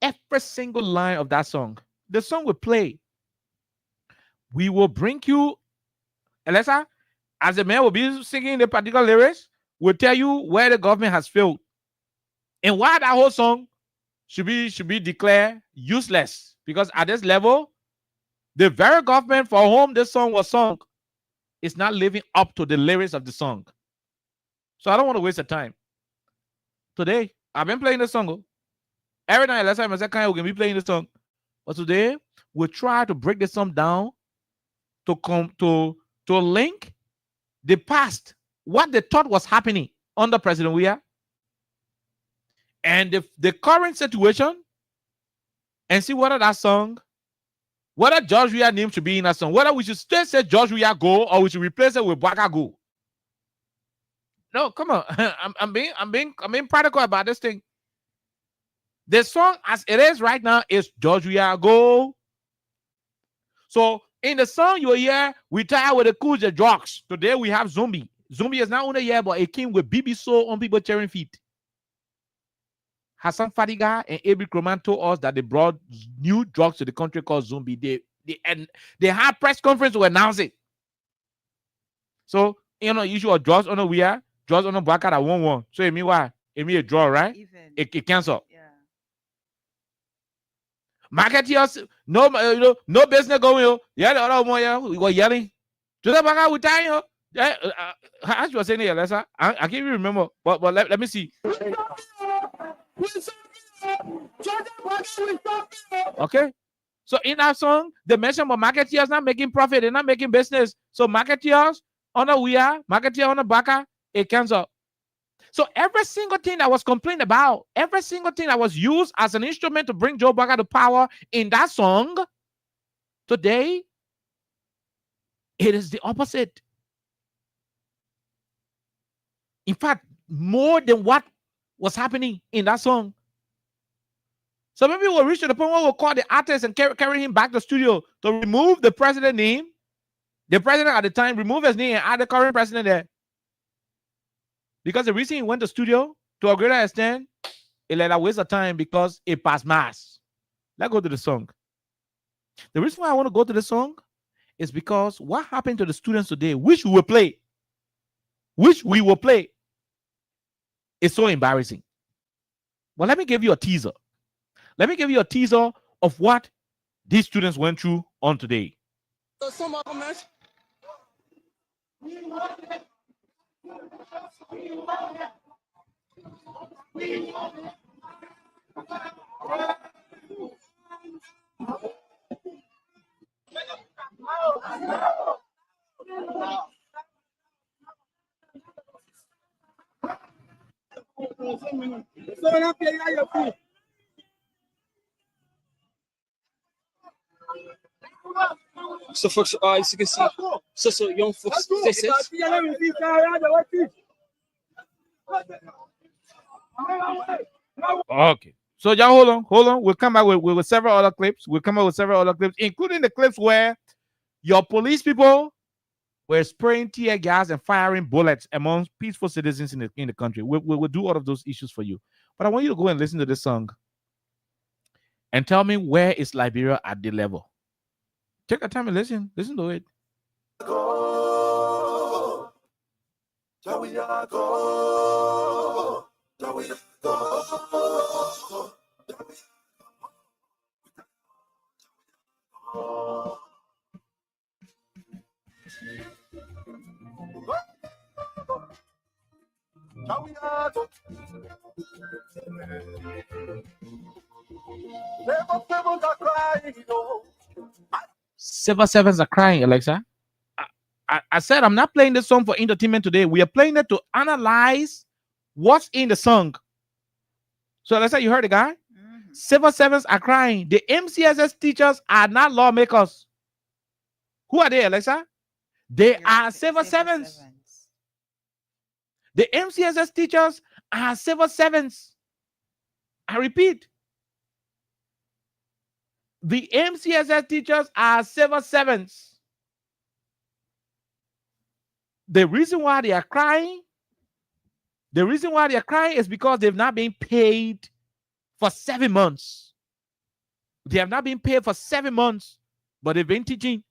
every single line of that song. The song will play. We will bring you, Alessa, as the man will be singing the particular lyrics, will tell you where the government has failed and why that whole song should be declared useless. Because at this level, the very government for whom this song was sung is not living up to the lyrics of the song. So I don't want to waste the time. Today, I've been playing the song. Every night, last time I said, we're going to be playing this song. But today, we'll try to break this song down to come to link the past, what they thought was happening under President Weah, and the current situation, and see whether that song, whether George Weah name should be in that song, whether we should still say George Weah Go or we should replace it with Bouaka Go. No, come on. I'm being practical about this thing. The song as it is right now is George Weah Go. So in the song you hear, we tie with the cool drugs. Today we have Zombie. Zombie is not only here, but it came with BB Soul on people cheering feet. Hassan Fadiga and Abel Kroman told us that they brought new drugs to the country called Zombie. They had press conference to announce it. So, issue of drugs on the Weah, drugs on the Bouaka that won. So, it mean what? It mean a draw, right? It cancel. Yeah. Marketeers, no business going. Yeah, the other one, we were yelling. To the Bouaka, we dying. Yeah, as you were saying here, Lessa, I can't even remember. But let me see. Okay. So in that song, they mention about marketeers not making profit, they're not making business. So marketeers on the Weah, marketeers on the Bouaka, it cancel. So every single thing that was complained about, every single thing that was used as an instrument to bring Joe Bouaka to power in that song, today, it is the opposite. In fact, more than what was happening in that song. So maybe we'll reach to the point where we'll call the artist and carry him back to the studio to remove the president name. The president at the time, remove his name and add the current president there. Because the reason he went to studio, to a greater extent, it let a waste of time because it passed mass. Let's go to the song. The reason why I want to go to the song is because what happened to the students today, which we will play. which we will play, is so embarrassing. But let me give you a teaser. Let me give you a teaser of what these students went through on today. So folks, as you can see, so young folks faces. Okay. So y'all hold on. We'll come back with several other clips. We'll come up with several other clips, including the clips where your police people were spraying tear gas and firing bullets among peaceful citizens in the country. We'll do all of those issues for you. But I want you to go and listen to this song and tell me, where is Liberia at the level? Take your time and listen. Listen to it. Civil servants are crying, Alexa. I said I'm not playing this song for entertainment today. We are playing it to analyze what's in the song. So Alexa, you heard the guy? Civil servants are crying. The MCSS teachers are not lawmakers. Who are they, Alexa? They are civil servants. The MCSS teachers are civil servants. I repeat. The MCSS teachers are civil servants. The reason why they are crying, is because they've not been paid for 7 months. They have not been paid for 7 months, but they've been teaching.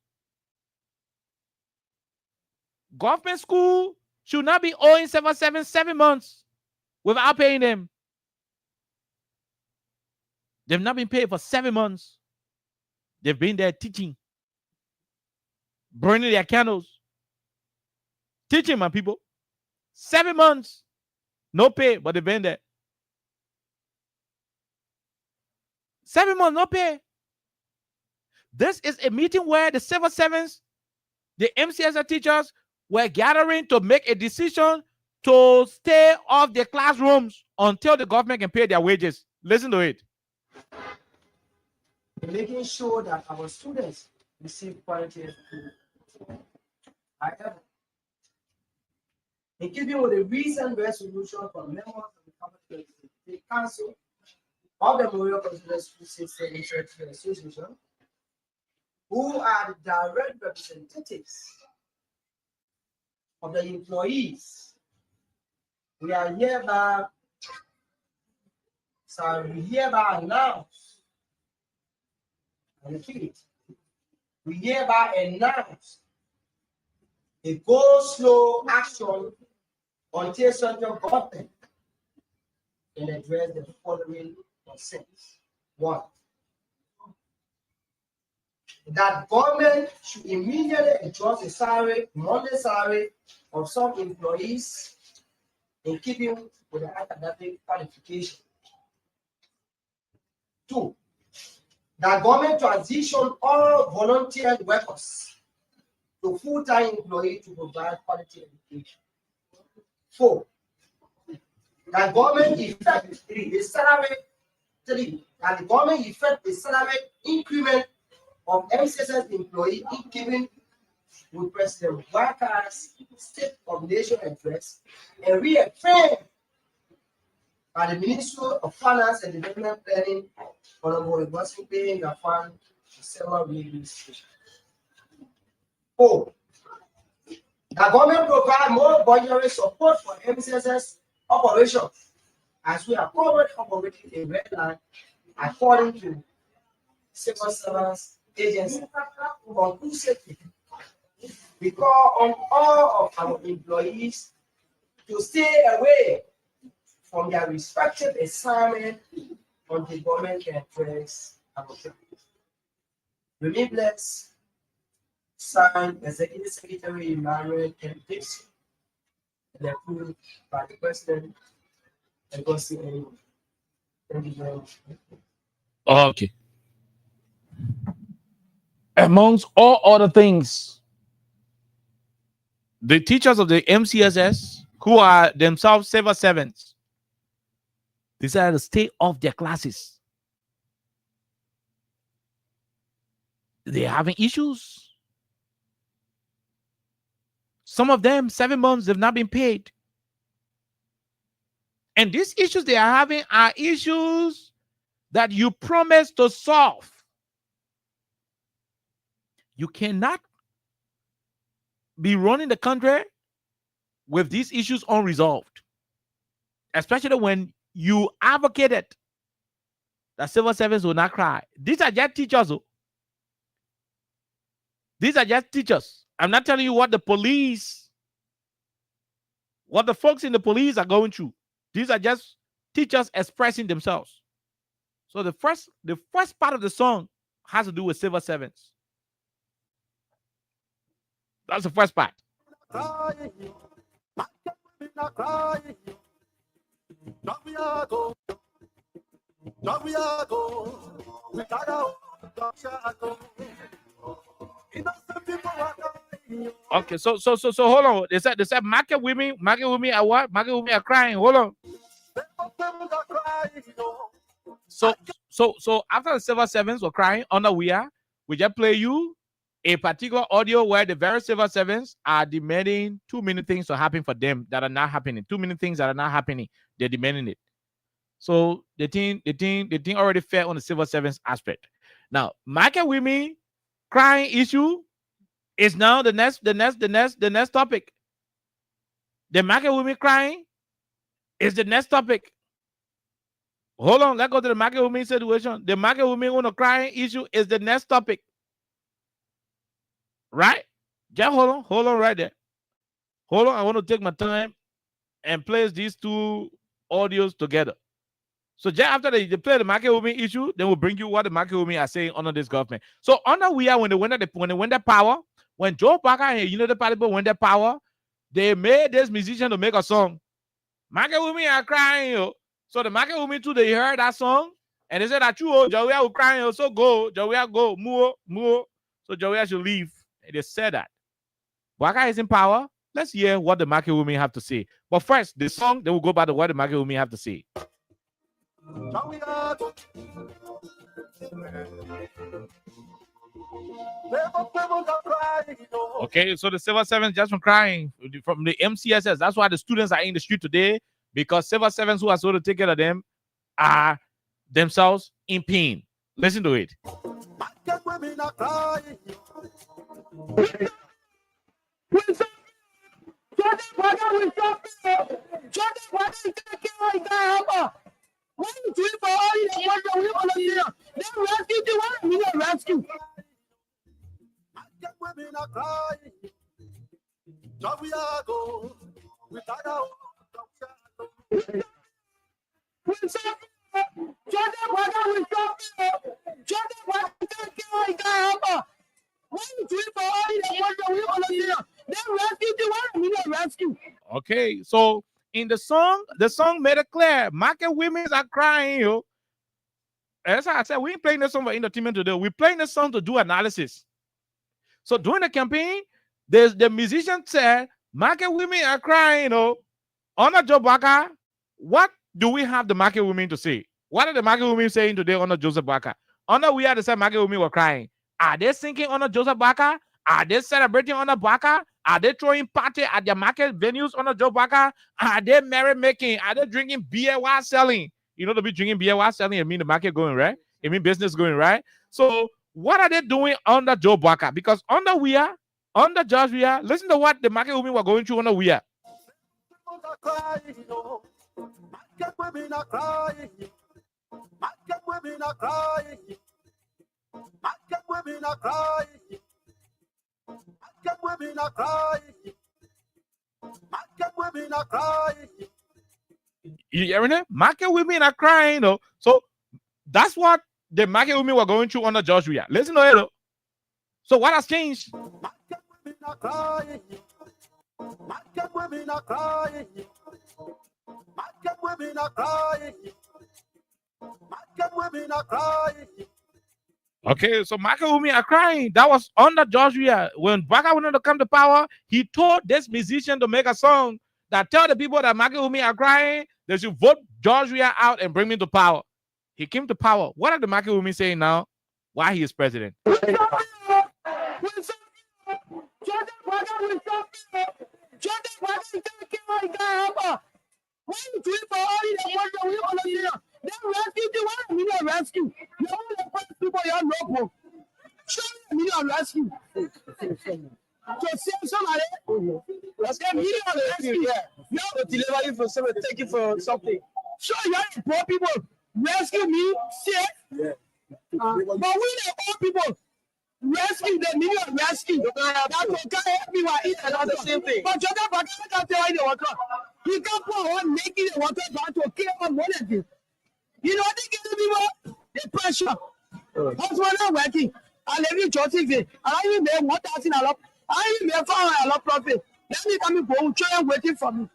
Government school should not be owing 7 months without paying them. They've not been paid for 7 months. They've been there teaching, burning their candles, teaching, my people. 7 months, no pay, but they've been there. 7 months, no pay. This is a meeting where the civil servants, the MCSS teachers, were gathering to make a decision to stay off their classrooms until the government can pay their wages. Listen to it. Making sure that our students receive quality education. However, in keeping with the recent resolution from members of the Capital State Council of the Memorial Considered School System Interactive Association, who are the direct representatives of the employees, we are hereby announce. I repeat, we hereby announce a go slow action until central government can address the following concerns. 1. That government should immediately adjust the monthly salary of some employees in keeping with the academic qualification. 2. That government transition all volunteer workers to full-time employees to provide quality education. 4. That government effect the salary. 3. That the government effect the salary increment of MCSS employee in keeping with President Waka's State of Nation address and reaffirmed by the Ministry of Finance and Development Planning, Honorable Ibosin paying the fund to several release. 4. The government provide more budgetary support for MCSS operations as we are currently operating a red line according to Civil Service Agency conclusively, because on all of our employees to stay away from their respective assignment until government can address our problems. Remain blessed. Signed, Executive Secretary Emmanuel Kennedy Dixon, and approved by the President and Gossi anyone. Thank you very much. Okay. Amongst all other things, the teachers of the MCSS, who are themselves civil servants, decided to stay off their classes. They're having issues. Some of them, 7 months, they've not been paid. And these issues they are having are issues that you promised to solve. You cannot be running the country with these issues unresolved, especially when you advocated that civil servants will not cry. These are just teachers. These are just teachers. I'm not telling you what the police, what the folks in the police are going through. These are just teachers expressing themselves. So the first part of the song has to do with civil servants. That's the first part. Okay, so hold on. They said market women are what? Market women are crying. Hold on. So after the civil servants were crying under we just play you a particular audio where the very civil servants are demanding too many things to happen for them that are not happening. Too many things that are not happening. They're demanding it. So the thing already fell on the civil servants aspect. Now, market women crying issue is now the next topic. The market women crying is the next topic. Hold on, let's go to the market women situation. The market women on a crying issue is the next topic. Right? Just hold on right there. Hold on, I want to take my time and place these two audios together. So just after they play the market women issue, then we'll bring you what the market women are saying under this government. So under when they win their power, when Joe Parker and United Party win their power, they made this musician to make a song. Market women are crying, yo. So the market women too, they heard that song and they said that you, Jawia will crying, yo. So go, Jawia go, more. So Jawia should leave. And they said that. Waka is in power. Let's hear what the market women have to say. But first, the song, then we'll go back to what the market women have to say. Okay, so the civil servants just from crying from the MCSS. That's why the students are in the street today, because civil servants who are supposed to take care of them are themselves in pain. Listen to it. Okay, so in the song made it clear. Market women are crying, yo. As I said, we ain't playing this song for entertainment today. We're playing this song to do analysis. So during the campaign, the musician said, market women are crying, you know. On a Joe Baka, what do we have the market women to say? What are the market women saying today on a Joseph Baka? On a we had the same market women were crying. Are they singing on a Joseph Baka? Are they celebrating on a Baka? Are they throwing party at their market venues on a Joe Baka? Are they merrymaking? Are they drinking beer while selling? You know, to be drinking beer while selling, it mean the market going right. It mean business going right. So what are they doing under Joe Baka? Because under Josh we are, listen to what the market women were going through under we are. women are crying. You hearing it? Market women are crying, though. So that's what the market women were going through under Joshua. Listen to it, though. So what has changed? Market women are crying. Market women are crying. Market women are crying. Market women are crying. Okay, so market women are crying. That was under Joshua. When Baka wanted to come to power, he told this musician to make a song that tell the people that market women are crying, they should vote Joshua out and bring me to power. He came to power. What are the market women saying now? Why he is president? Thank you for something. So you have poor people rescue me, safe. But we the poor people rescue the million rescue. That will can't everyone eat another same thing. But Jordan Baka can't tell you the water. He can't put on making the water back to kill on one of you. You know what they give people? The pressure. That's why not working. I live in Chelsea. And I even made 1,000 a lot. I even made 500 a lot profit. Let me come and go. Try waiting for me.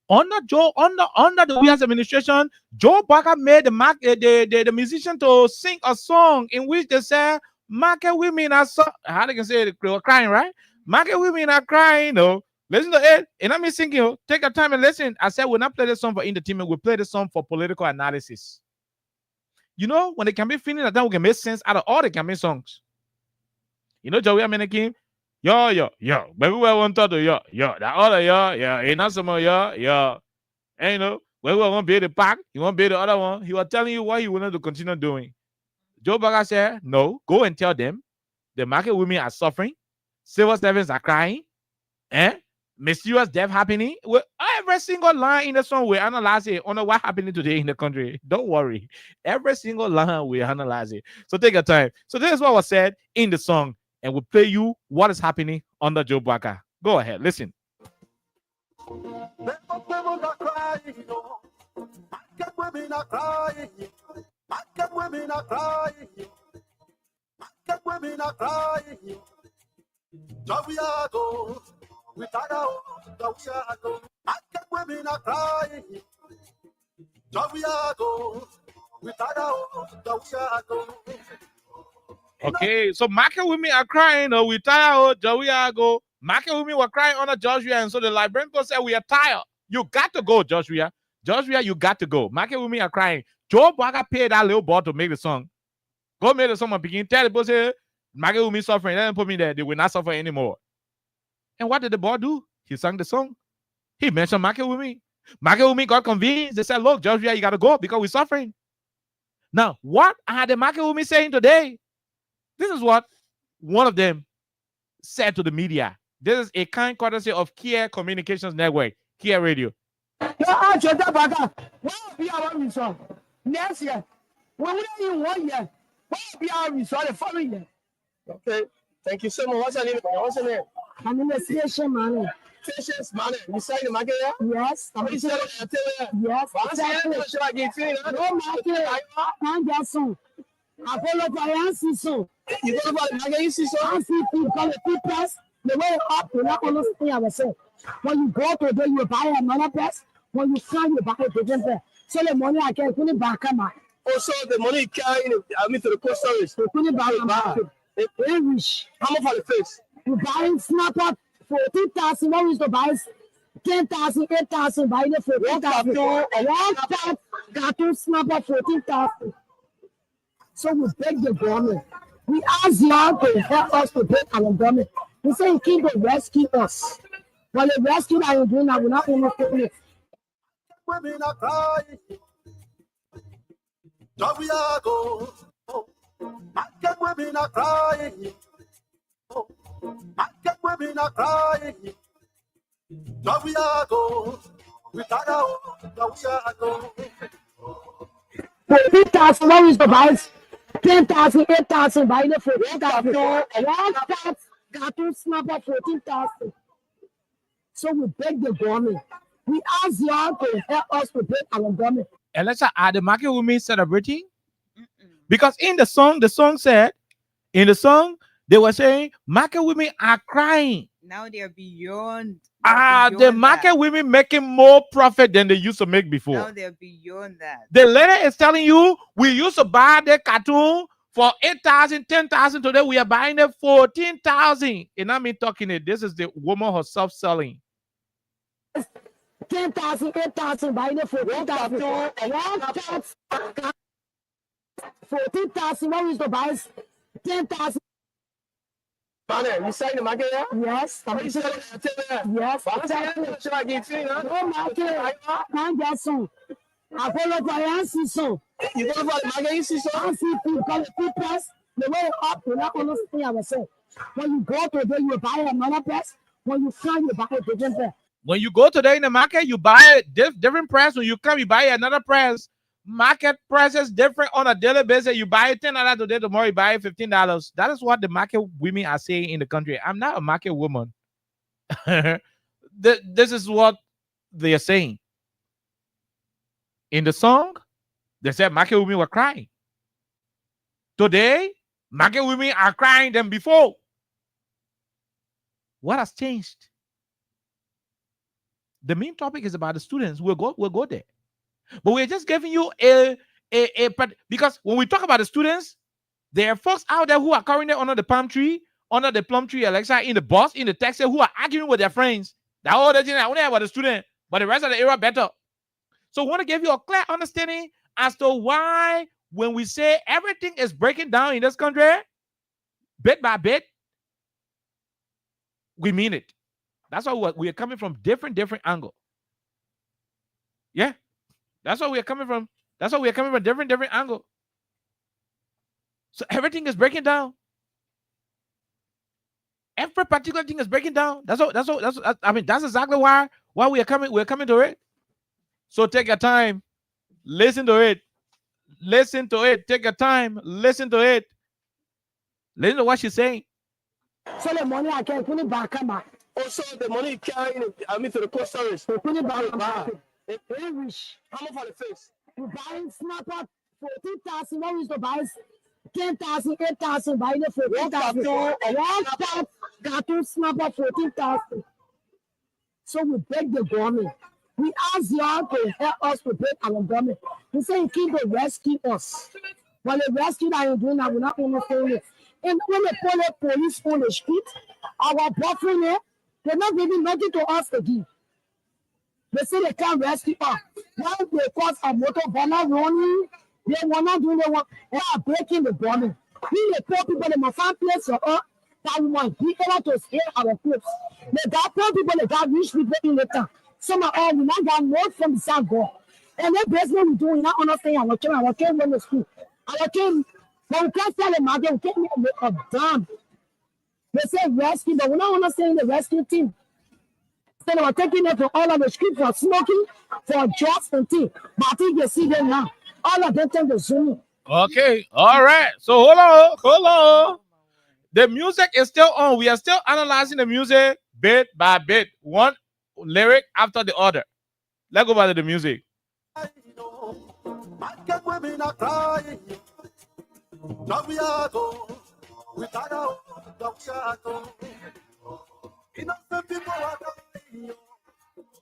Under the Williams administration, Joe Baka made the musician to sing a song in which they say market women are how they can say it, they were crying, right? Market women are crying, no. Listen to it. And I'm singing, take your time and listen. I said we'll not play this song for entertainment, we'll play this song for political analysis. You know, when the campaign finished, that we can make sense out of all the campaign songs. You know, Joey Amenekim, yo, baby, we want to do yo, that other yo, ain't not some more yo. And you know, when we want to be the pack, you want to be the other one. He was telling you what he wanted to continue doing. Joe Baka said, no, go and tell them the market women are suffering, civil servants are crying, and mysterious death happening. Well, every single line in the song we analyze it on what happening today in the country. Don't worry. Every single line we analyze it. So take your time. So this is what was said in the song, and we'll play you what is happening under Joe Baka. Go ahead, listen. Market women are crying. Market women are crying. Market women are crying. Joviago, we tired. Joviago, market women are crying. Joviago, we tired. Joviago. Okay, so market women are crying. Oh, we tired. Joviago. Market women were crying under Joshua, and so the Liberian people said, we are tired. You got to go, Joshua. Joshua, you got to go. Market women are crying. Joe Baka paid that little boy to make the song. Go make the song and begin. Tell the boy, say, market women suffering. Let them put me there. They will not suffer anymore. And what did the boy do? He sang the song. He mentioned market women. Market women got convinced. They said, look, Joshua, you got to go because we're suffering. Now, what are the market women saying today? This is what one of them said to the media. This is a kind courtesy of Kia Communications Network, Kia Radio. Next year, when we in 1 year, what will be our result the following year? Okay, thank you so much. What's your name? What's your name? My name is Patience Mane. Patience Mane. You say the market here? Yes. You say the yes. What's your name? Should I give you? No market. I'm Jason. I follow Brian so. You go about the market, you see so. I see people call it people. The way up, you're not going to stay ourselves. When you go to do, you buy another place. When you come, you buy a different place. So the money I can put it back on my. Also, the money you carry, I mean, to the post office. You put it back on my. Very rich. How much for the face? You buy snap up for 2,000. What is to buy 10,000, 8,000. Buy it for 1,000. One pack got to snap up 14,000. So we beg the government. We ask y'all to help us to break our government. We say King will rescue us. Well, the rescue that you're doing, I will not almost take it. Women are crying. Joviago. Market women are crying. Market women are crying. Joviago. We tired. Joviago. For 2,000, what is the price? 10,000, 8,000, buy it for 1,000. One pack got to snap up 14,000. So we beg the government. We ask y'all to help us protect our government. Alexa, are the market women celebrating? Because in the song said, in the song, they were saying market women are crying. Now they're beyond. The market women making more profit than they used to make before. Now they're beyond that. The lady is telling you we used to buy the cartoon for 8,000, 10,000. Today we are buying it 14,000. And I'm talking it. This is the woman herself selling. 10,000, 8,000, buying it for 14,000. 14,000, what is the buy? 10,000. You sign the market there? Yes. Yes. Should I get you? No market. Man, that's so. I follow for Yancy so. You go for the market, you see so? I see people press. The way up, you not understand ourselves. When you go to there, you buy another press. When you come, you buy a different press. When you go today in the market, you buy a different press. When you come, you buy another press. Market prices different on a daily basis. You buy $10 today, tomorrow you buy $15. That is what the market women are saying in the country. I'm not a market woman. This is what they are saying. In the song, they said market women were crying. Today, market women are crying than before. What has changed? The main topic is about the students. We'll go there. But we're just giving you because when we talk about the students, there are folks out there who are currently under the plum tree, Alexa, in the bus, in the taxi, who are arguing with their friends. That all the thing I only about the student, but the rest of the area better. So I want to give you a clear understanding as to why when we say everything is breaking down in this country, bit by bit, we mean it. That's why we are coming from different angles. Yeah. That's why we are coming from. That's why we are coming from different angle. So everything is breaking down. Every particular thing is breaking down. That's exactly why we are coming. We're coming to it. So take your time, listen to it. Take your time, listen to it. Listen to what she's saying. So the money I can put it back. Also, the money you carry, to the post office. Put it back. Very rich. How much for the face? You buy snapper 14,000. What is the buy? 10,000, 8,000. Buy it for 10,000. One top cartoon snapper 14,000. So we beg the government. We ask y'all to help us protect our government. We say keep the rescue us. But the rescue that you're doing, I will not understand it. And when they pull the police on the street, our boyfriend there, they're not giving nothing to us to give. They say they can't rescue us. Now they cause a motor burner running. They want not doing they are breaking the government. We the poor people, they must find place for us that we want be able to scale our clips. They got poor people, they got rich people in the town. Some of all we not got more from the South God. And that basically we do, we not understand our children went to school. Our children, when we can't sell them out there, we can't make a damn. They say rescue, but we don't understand the rescue team. So they were taking it to all of the street for smoking, for drugs and things. But I think you see them now. All of them take the Zoom. Okay, all right. So hold on. The music is still on. We are still analyzing the music bit by bit, one lyric after the other. Let's go back to the music.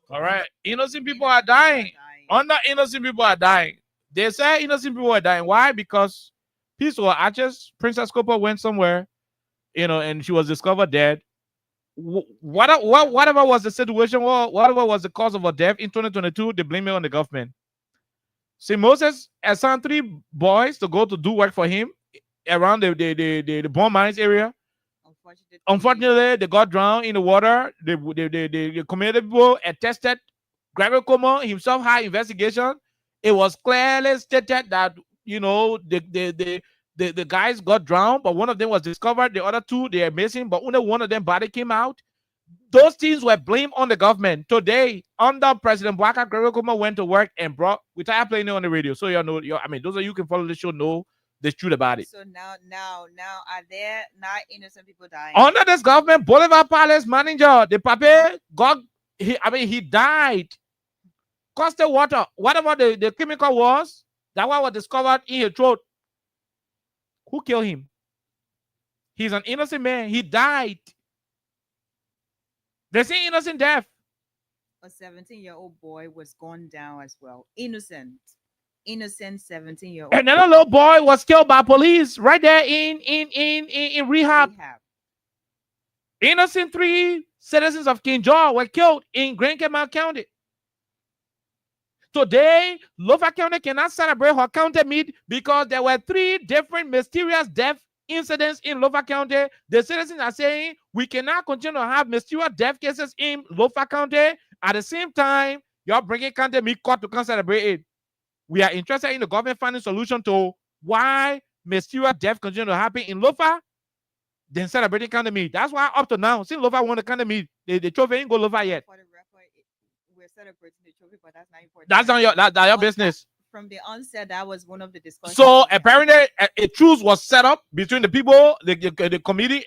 All right, innocent people are dying. Under innocent people are dying. They say innocent people are dying. Why? Because peaceful archers, Princess Copper went somewhere, and she was discovered dead. Whatever was the situation, whatever was the cause of her death in 2022, they blame it on the government. See, Moses assigned 3 boys to go to do work for him around the bomb mines area. Unfortunately, they got drowned in the water. The community people attested. Gregory Como himself had investigation. It was clearly stated that the guys got drowned, but one of them was discovered. The other 2 they are missing, but only one of them body came out. Those things were blamed on the government. Today, under President Bouaka, Gregory Como went to work and we started playing it on the radio. So those of you who can follow the show know the truth about it. So now are there not innocent people dying? Under this government, Bolivar Palace manager, the pape he died caustic water, whatever the chemical was, that one was discovered in his throat. Who killed him? He's an innocent man. He died. They say innocent death. A 17-year-old boy was gone down as well. Innocent 17-year-old. Another little boy was killed by police right there in rehab. Innocent 3 citizens of King George were killed in Grand Caymount County. Today, Lofa County cannot celebrate her county meet because there were 3 different mysterious death incidents in Lofa County. The citizens are saying we cannot continue to have mysterious death cases in Lofa County. At the same time, you're bringing county meet court to come celebrate it. We are interested in the government finding solution to why mysterious death continue to happen in Lofa, then celebrating county meet. That's why up to now, since Lofa won the county meet, the trophy ain't go Lofa yet. For the record, we're celebrating the trophy, but that's not important. That's not your business. From the onset, that was one of the discussions. So apparently, a truce was set up between the people, the committee,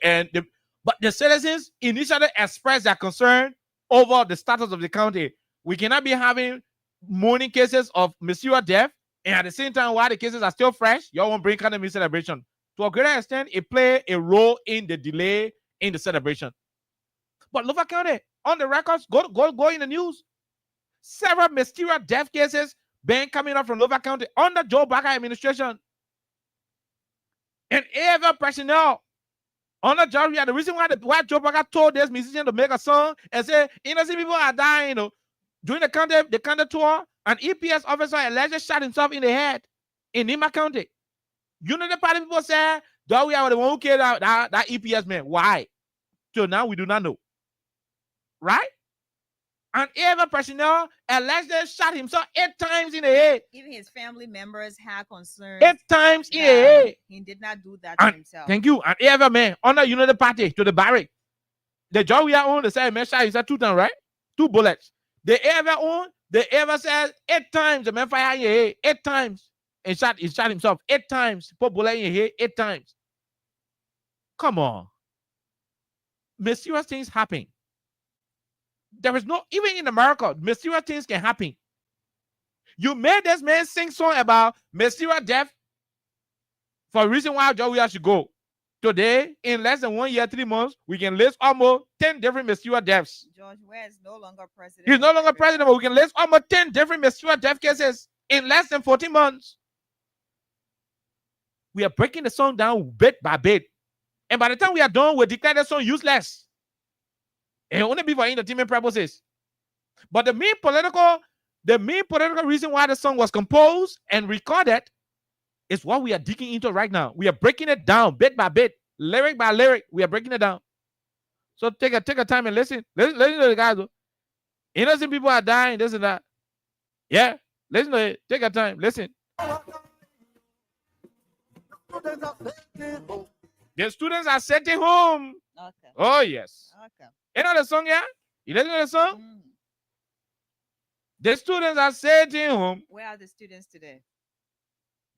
but the citizens initially expressed their concern over the status of the county. We cannot be having mourning cases of mysterious death, and at the same time, while the cases are still fresh, y'all won't bring county meet celebration. To a greater extent, it played a role in the delay in the celebration. But Lofa County, on the records, go in the news. Several mysterious death cases been coming up from Lofa County under Joe Baca administration. And AFL personnel under Joe, the reason why Joe Baca told this musician to make a song and say innocent people are dying, you know, during the county tour, an EPS officer allegedly shot himself in the head in Nima County. Unity Party people say, "Though we are the one who killed that EPS man." Why? Till now, we do not know. Right? And even personnel allegedly shot himself 8 times in the head. Even his family members had concerns. 8 times in the head. He did not do that to himself. Thank you. And even man under Unity Party to the barrack. The job we are on, the same man shot himself 2 times, right? 2 bullets. They ever said 8 times the man fired in your head. 8 times. And he shot himself 8 times. Put bullet in your head 8 times. Come on. Mysterious things happen. There is no, even in America, mysterious things can happen. You made this man sing song about mysterious death for a reason why George should go. Today, in less than 1 year, 3 months, we can list almost 10 different mysterious deaths. George Ware is no longer president. He's no longer president, but we can list almost 10 different mysterious death cases in less than 14 months. We are breaking the song down bit by bit. And by the time we are done, we'll declare the song useless. It will only be for entertainment purposes. But the main political reason why the song was composed and recorded is what we are digging into right now. We are breaking it down bit by bit, lyric by lyric. We are breaking it down. So take a time and listen. Listen to the guys. Innocent people are dying, this and that. Yeah, listen to it. Take a time. Listen. The students are sitting home. Okay. Oh, yes. Okay. You know the song, yeah? You listen to the song? The students are sitting home. Where are the students today?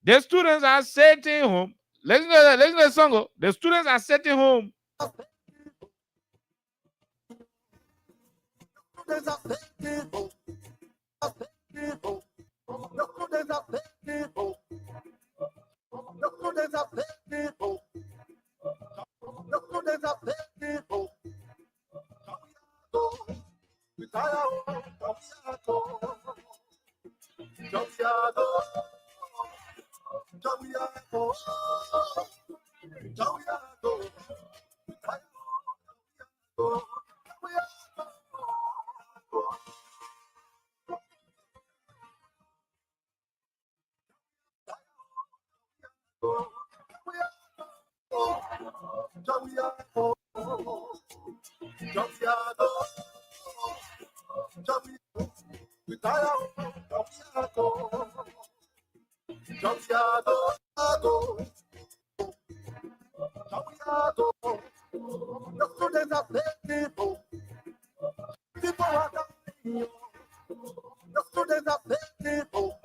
The students are sitting home. Listen to the song. Oh. The students are sitting home.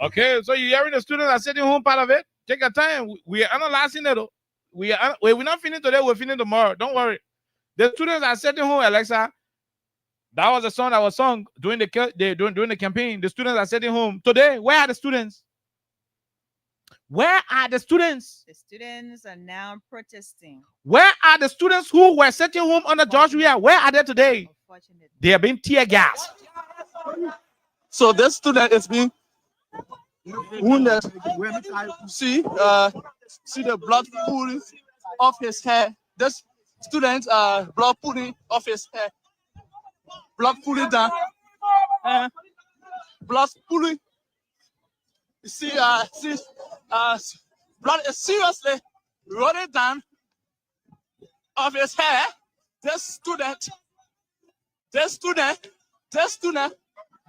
Okay, so you're hearing the students are sitting home part of it. Take your time. We are analyzing it. We're not finished today. We're finished tomorrow. Don't worry. The students are sitting home, Alexa. That was a song that was sung during the campaign. The students are sitting home. Today, where are the students? Where are the students? The students are now protesting. Where are the students who were sitting home under George Weah? Where are they today? Unfortunately. They are being tear gassed. So this student is being wounded. See the blood pooling off his hair. This student blood pooling off his hair. Blood pooling down. Blood pooling. You see, blood is seriously running down of his hair. This student,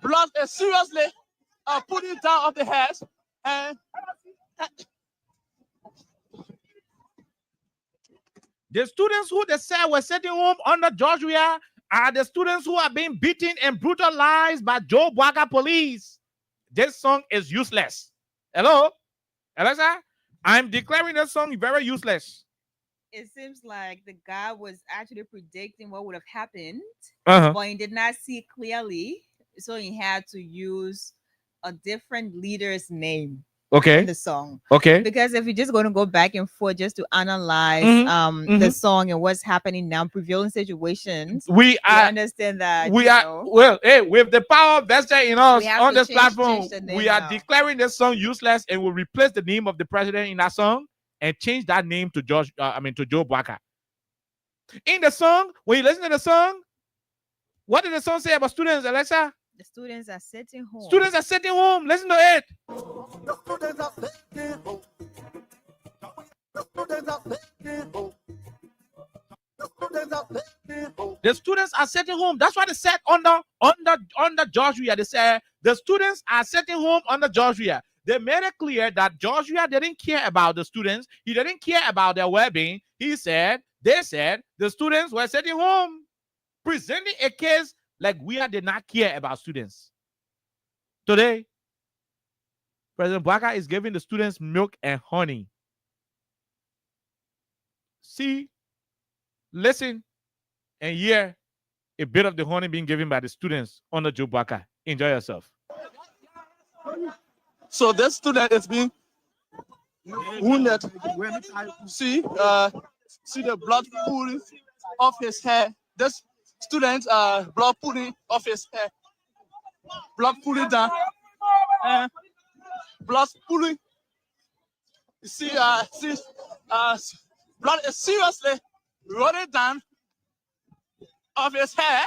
blood is seriously putting down of the head. And the students who they said were sitting home under George Weah are the students who are being beaten and brutalized by Joe Bwaga police. This song is useless. Hello? Alexa? I'm declaring this song very useless. It seems like the guy was actually predicting what would have happened, Uh-huh. but he did not see it clearly, so he had to use a different leader's name in Okay. the song. Okay. Because if you're just going to go back and forth just to analyze Mhm, the mhm. song and what's happening now, prevailing situations, We you are understand that we you are know, well, hey, with the power vested in us We have on to this change platform, the name we are now. declaring this song useless and will replace the name of the president in that song and change that name to to Joe Bwaga. In the song, when you listen to the song, what did the song say about students, Alexa? the students are sitting home. Students are sitting home. Listen to it. The students are sitting home. That's why they said under George Weah. They said the students are sitting home under George Weah. They made it clear that George Weah didn't care about the students. He didn't care about their well-being. They said the students were sitting home, presenting a case like Weah did not care about students. Today, President Bwaga is giving the students milk and honey. See, listen, and hear a bit of the honey being given by the students under Joe Bwaga. Enjoy yourself. so this student is being wounded. See the blood pooling off his hair. This student blood pooling off his hair. Blood pooling down. Blood pooling. You see blood is seriously running down of his hair.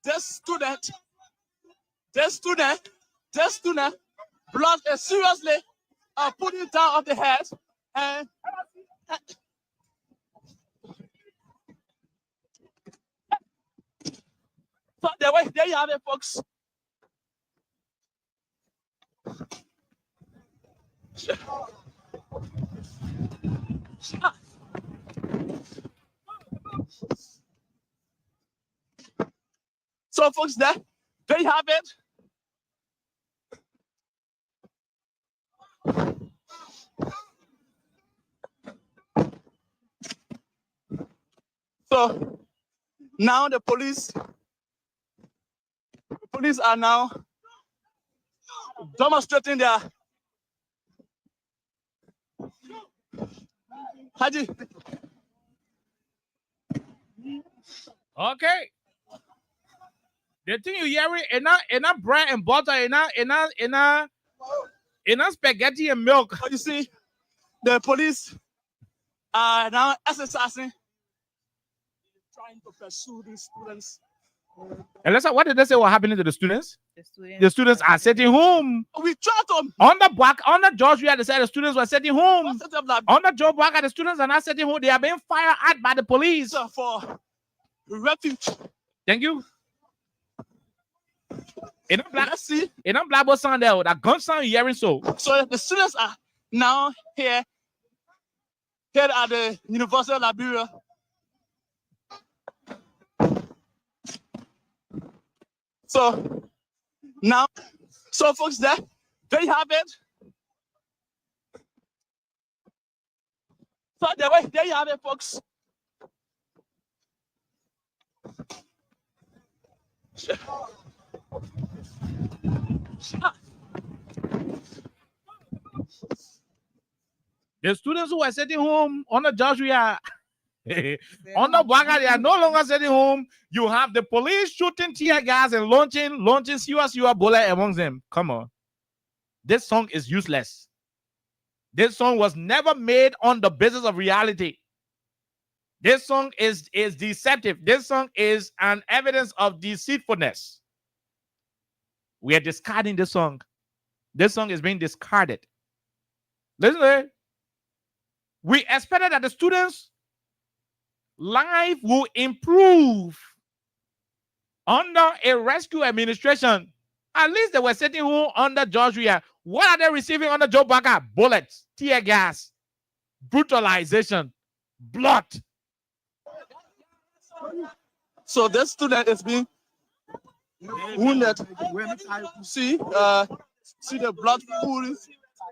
This student, blood is seriously putting down of the head. And so there you have it, folks. So, folks, there you have it. So now the police are now demonstrating their Haji. Okay. The thing you hearing, enough bread and butter, enough spaghetti and milk. But you see, the police are now exercising, trying to pursue these students. And let's what did they say what happening to the students? The The students are sitting home. We try to Under George Weah, they said the students were sitting home. set up like Under Joe Bwaga, the students are not sitting home. They are being fired at by the police. for refuge. Thank you. Let's see. Black boy sound there, that gun sound you hearing so. So the students are now here at the University of Liberia. So now, folks, there you have it. So there you have it, folks. The students who are sitting home on the Joshua, on the Bwaga, they are no longer sitting home. You have the police shooting tear gas and launching Siwa bullet amongst them. Come on. This song is useless. This song was never made on the basis of reality. This song is deceptive. This song is an evidence of deceitfulness. We are discarding this song. This song is being discarded. Listen to it. We expected that the students' life will improve under a rescue administration. At least they were sitting home under George Weah. What are they receiving under Joe Baka? Bullets, tear gas, brutalization, blood. So this student is being wounded. See the blood pooling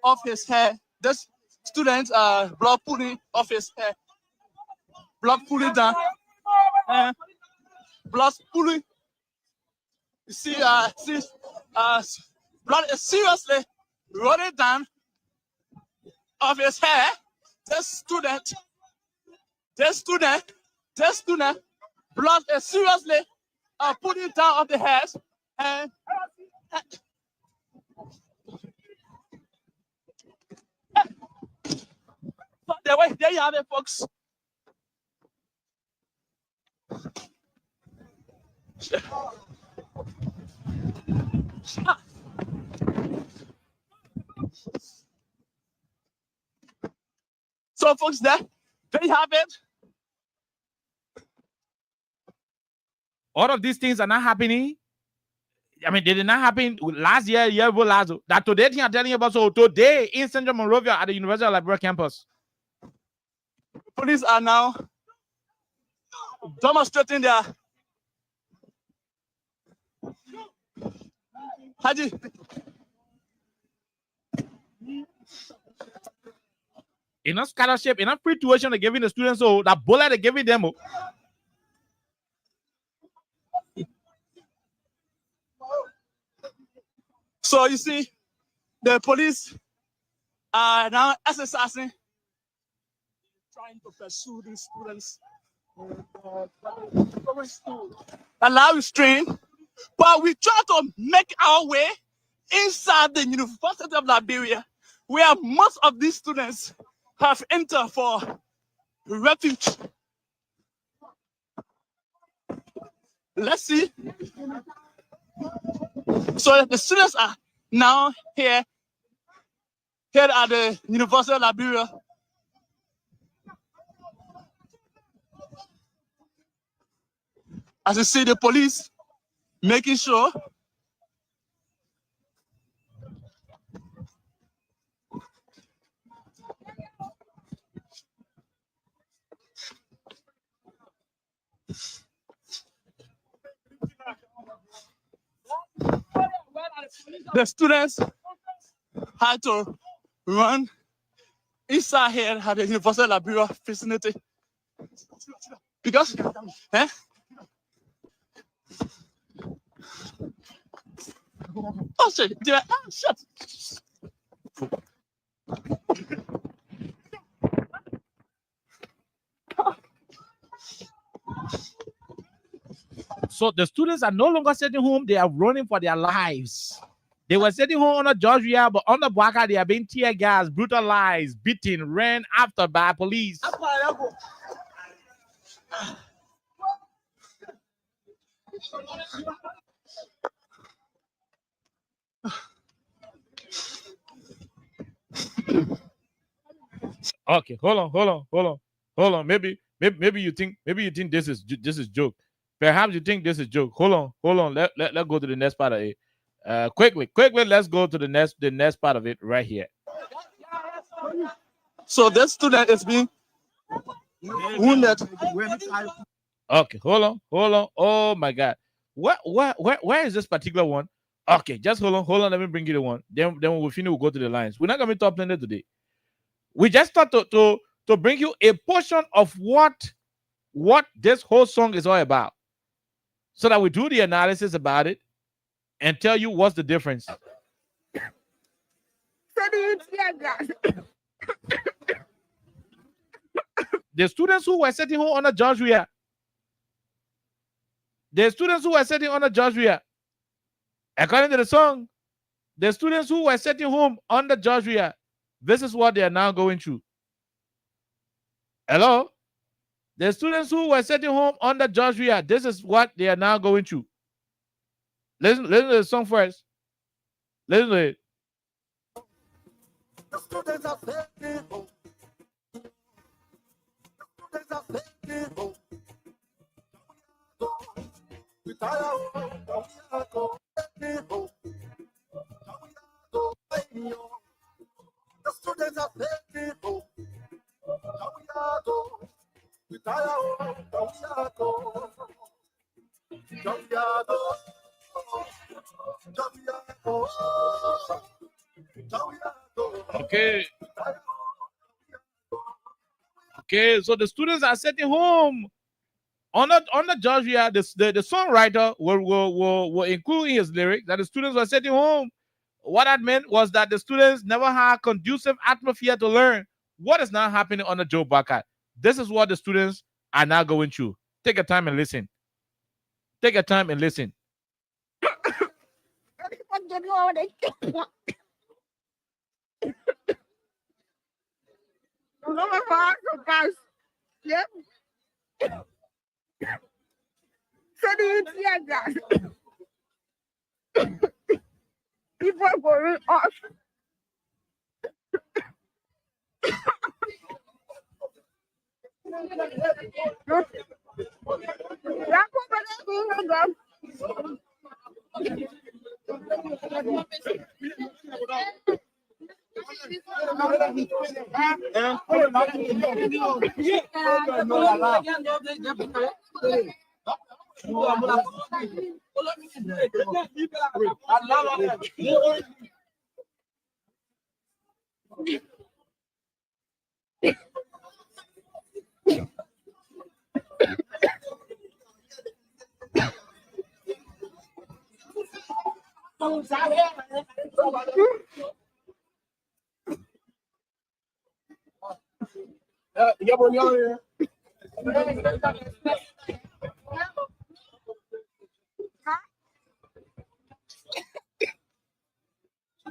off his hair. This student blood pooling off his hair. Blood pooling down. Blood pooling. You see, blood is seriously running down off his hair. This student, blood is seriously putting down off the head. And there you have it, folks. So, folks, there you have it. All of these things are not happening. I mean, they did not happen last year before last. That today, I'm telling you about, so today in Central Monrovia at the University of Liberia campus. Police are now demonstrating their Haji. Enough scholarship, enough free tuition they're giving the students, so that bullet they're giving them. So you see, the police are now exercising, trying to pursue these students, allow restraint, but we try to make our way inside the University of Liberia, where most of these students have entered for refuge. Let's see. So the students are now here at the University of Liberia. As you see, the police making sure the students had to run inside here at the University of Liberia vicinity because oh shit, shut. So the students are no longer sitting home, they are running for their lives. They were sitting home on the Georgia, but on the Bwaka, they are being tear gas, brutalized, beaten, ran after by police. Okay, hold on. Maybe you think this is joke. Perhaps you think this is joke. Hold on. Let's go to the next part of it. Quickly, let's go to the next part of it right here. So this student is being wounded. Okay, hold on. Oh my God, where is this particular one? Okay, just hold on. Let me bring you the one. Then we'll finish. We'll go to the lines. We're not gonna be top planet today. We just thought to bring you a portion of what this whole song is all about. so that we do the analysis about it and tell you what's the difference. The students who were sitting home under George Weah, according to the song, the students who were sitting home under George Weah, this is what they are now going through. Hello? The students who were sitting home under George Weah, this is what they are now going through. Listen to the song first. Listen to it. The students are sitting home. The students are sitting home. We tire home, we are going home. The students are sitting home. We are going. We tire home, we are going. Okay. Okay, so the students are sitting home. On the George Weah, the songwriter will include in his lyrics that the students were sitting home. What that meant was that the students never had conducive atmosphere to learn. What is now happening on the Joe Bucket? This is what the students are now going through. Take your time and listen. Take your time and listen. People are going off.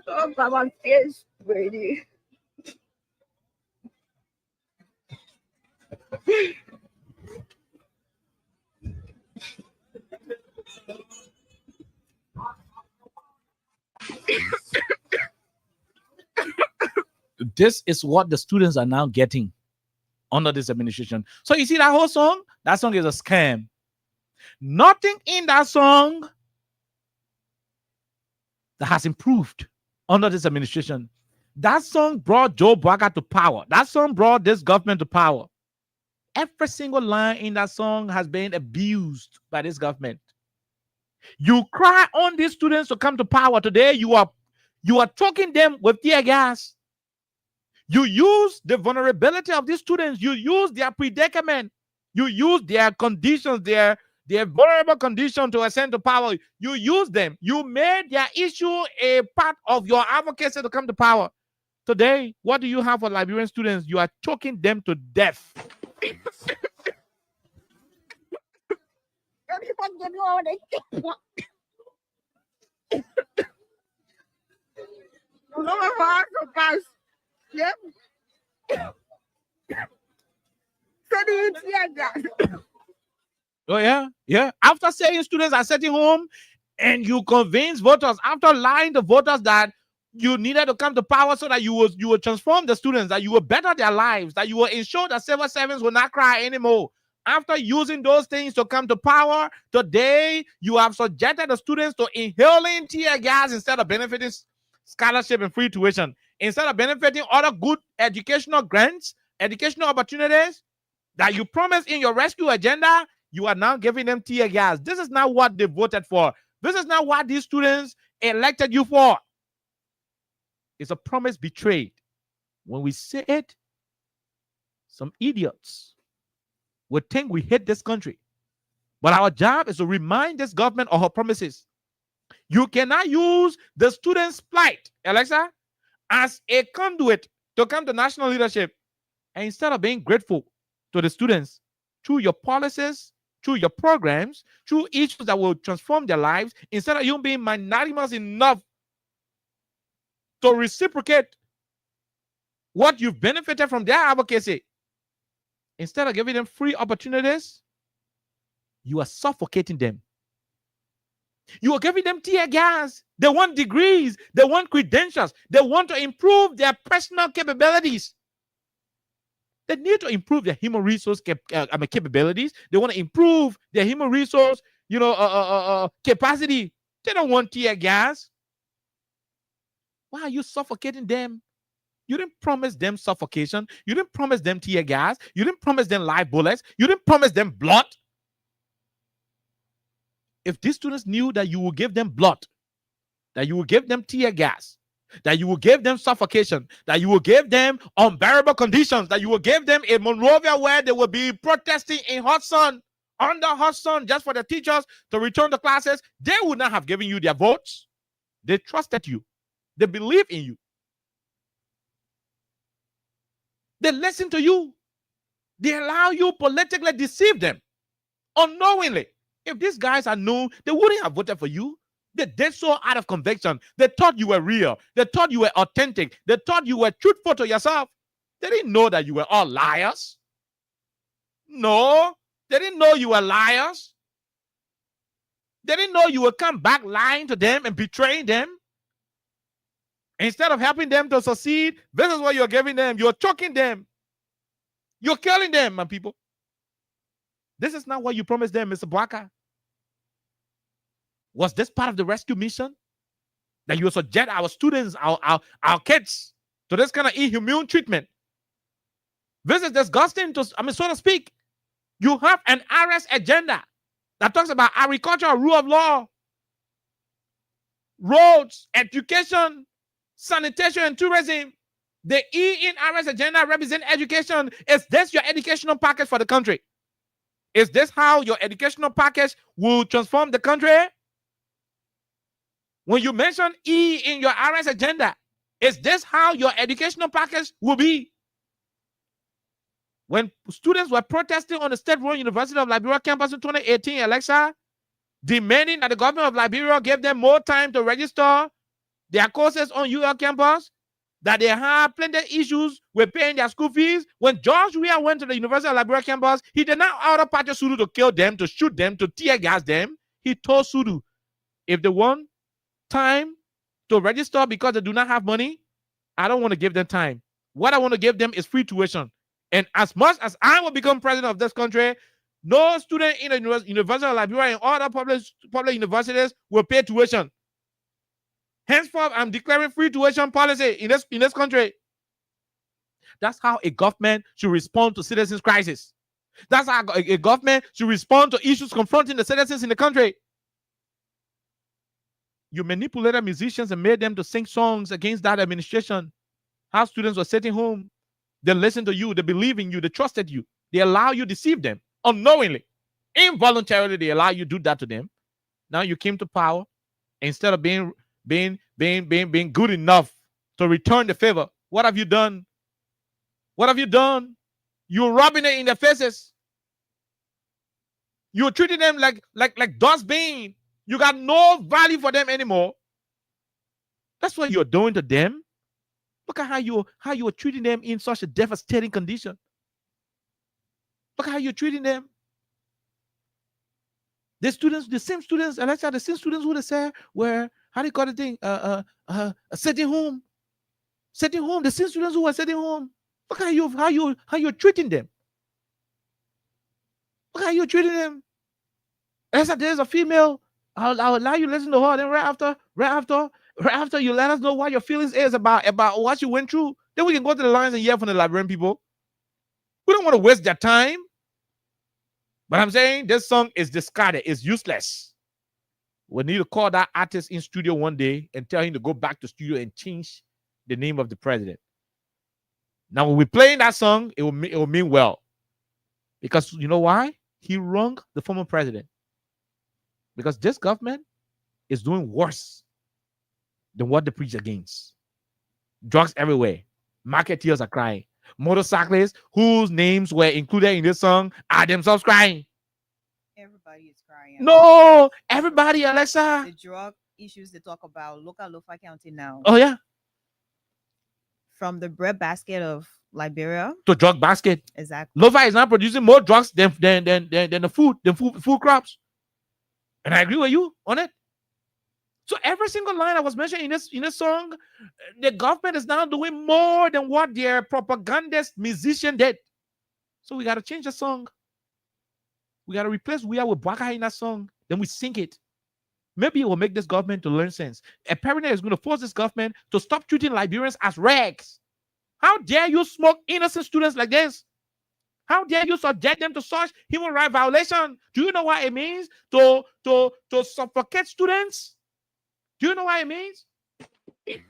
Oh, my face, Brady. This is what the students are now getting under this administration. So you see that whole song? That song is a scam. Nothing in that song that has improved under this administration. That song brought Joe Bugger to power. That song brought this government to power. Every single line in that song has been abused by this government. You cry on these students to come to power today. You are choking them with tear gas. You use the vulnerability of these students. You use their predicament. You use their conditions, their vulnerable condition to ascend to power. You use them. You made their issue a part of your advocacy to come to power. Today, what do you have for Liberian students? You are choking them to death. Oh, yeah. Yeah. After saying students are sitting home and you convince voters, after lying to voters that you needed to come to power so that you will transform the students, that you will better their lives, that you will ensure that civil servants will not cry anymore. After using those things to come to power, today you have subjected the students to inhaling tear gas instead of benefiting scholarship and free tuition. Instead of benefiting other good educational grants, educational opportunities that you promised in your rescue agenda, you are now giving them tear gas. This is not what they voted for. This is not what these students elected you for. It's a promise betrayed. When we say it, some idiots would think we hate this country. But our job is to remind this government of her promises. You cannot use the students' plight, Alexa, as a conduit to come to national leadership. And instead of being grateful to the students through your policies, through your programs, through issues that will transform their lives, instead of you being magnanimous enough to reciprocate what you've benefited from their advocacy, instead of giving them free opportunities, you are suffocating them. You are giving them tear gas. They want degrees. They want credentials. They want to improve their personal capabilities. They need to improve their human resource capabilities. They want to improve their human resource, capacity. They don't want tear gas. Why are you suffocating them? You didn't promise them suffocation. You didn't promise them tear gas. You didn't promise them live bullets. You didn't promise them blood. If these students knew that you will give them blood, that you will give them tear gas, that you will give them suffocation, that you will give them unbearable conditions, that you will give them a Monrovia where they will be protesting in hot sun, under hot sun, just for the teachers to return to classes, they would not have given you their votes. They trusted you. They believe in you. They listen to you. They allow you politically deceive them unknowingly. If these guys are new, they wouldn't have voted for you. They did so out of conviction. They thought you were real. They thought you were authentic. They thought you were truthful to yourself. They didn't know that you were all liars. No, they didn't know you were liars. They didn't know you would come back lying to them and betraying them. Instead of helping them to succeed, this is what you're giving them. You're choking them. You're killing them, my people. This is not what you promised them, Mr. Bwaka. Was this part of the rescue mission? That you will subject our students, our kids, to this kind of inhumane treatment? This is disgusting, so to speak. You have an arrest agenda that talks about agriculture, rule of law, roads, education, sanitation, and tourism. The E in arrest agenda represents education. Is this your educational package for the country? Is this how your educational package will transform the country? When you mention E in your arrest agenda, is this how your educational package will be? When students were protesting on the State-run University of Liberia campus in 2018 election, demanding that the government of Liberia give them more time to register their courses on UL campus, that they have plenty of issues with paying their school fees. When George Weah went to the University of Liberia campus, he did not order Patrick Sudu to kill them, to shoot them, to tear gas them. He told Sudu, if they want time to register because they do not have money, I don't want to give them time. What I want to give them is free tuition. And as much as I will become president of this country, no student in the University of Liberia and other public universities will pay tuition. Henceforth, I'm declaring free tuition policy in this country. That's how a government should respond to citizens' crisis. That's how a government should respond to issues confronting the citizens in the country. You manipulated musicians and made them to sing songs against that administration. How students were sitting home. They listened to you. They believe in you. They trusted you. They allow you to deceive them unknowingly. Involuntarily, they allow you to do that to them. Now you came to power. Instead of being good enough to return the favor, what have you done? What have you done? You're rubbing it in their faces. You're treating them like dustbin. You got no value for them anymore. That's what you're doing to them. Look at how you are treating them in such a devastating condition. Look at how you're treating them. The same students who they say were, how do you call the thing? Sitting home. Sitting home. The same students who are sitting home. Look at how you're treating them. Look how you're treating them. There's a female. I'll allow you to listen to her. Then right after you let us know what your feelings is about what you went through. Then we can go to the lines and hear from the Liberian people. We don't want to waste their time. But I'm saying this song is discarded. It's useless. We need to call that artist in studio one day and tell him to go back to studio and change the name of the president. Now, when we're playing that song, it will mean well. Because you know why? He wronged the former president. because this government is doing worse than what they preach against. Drugs everywhere. Marketeers are crying. Motorcyclists whose names were included in this song are themselves crying. Everybody is crying. No, everybody, Alexa. The drug issues they talk about, look at Lofa County now. Oh yeah, From the breadbasket of Liberia. to drug basket. Exactly. Lofa is now producing more drugs than the food crops. And I agree with you on it. So every single line I was mentioning in this song, the government is now doing more than what their propagandist musician did. So we gotta change the song. We gotta replace "We Are" with Baka in that song. Then we sing it. Maybe it will make this government to learn sense. A parent is going to force this government to stop treating Liberians as rags. How dare you smoke innocent students like this? How dare you subject them to such human rights violation? Do you know what it means to suffocate students? Do you know what it means? People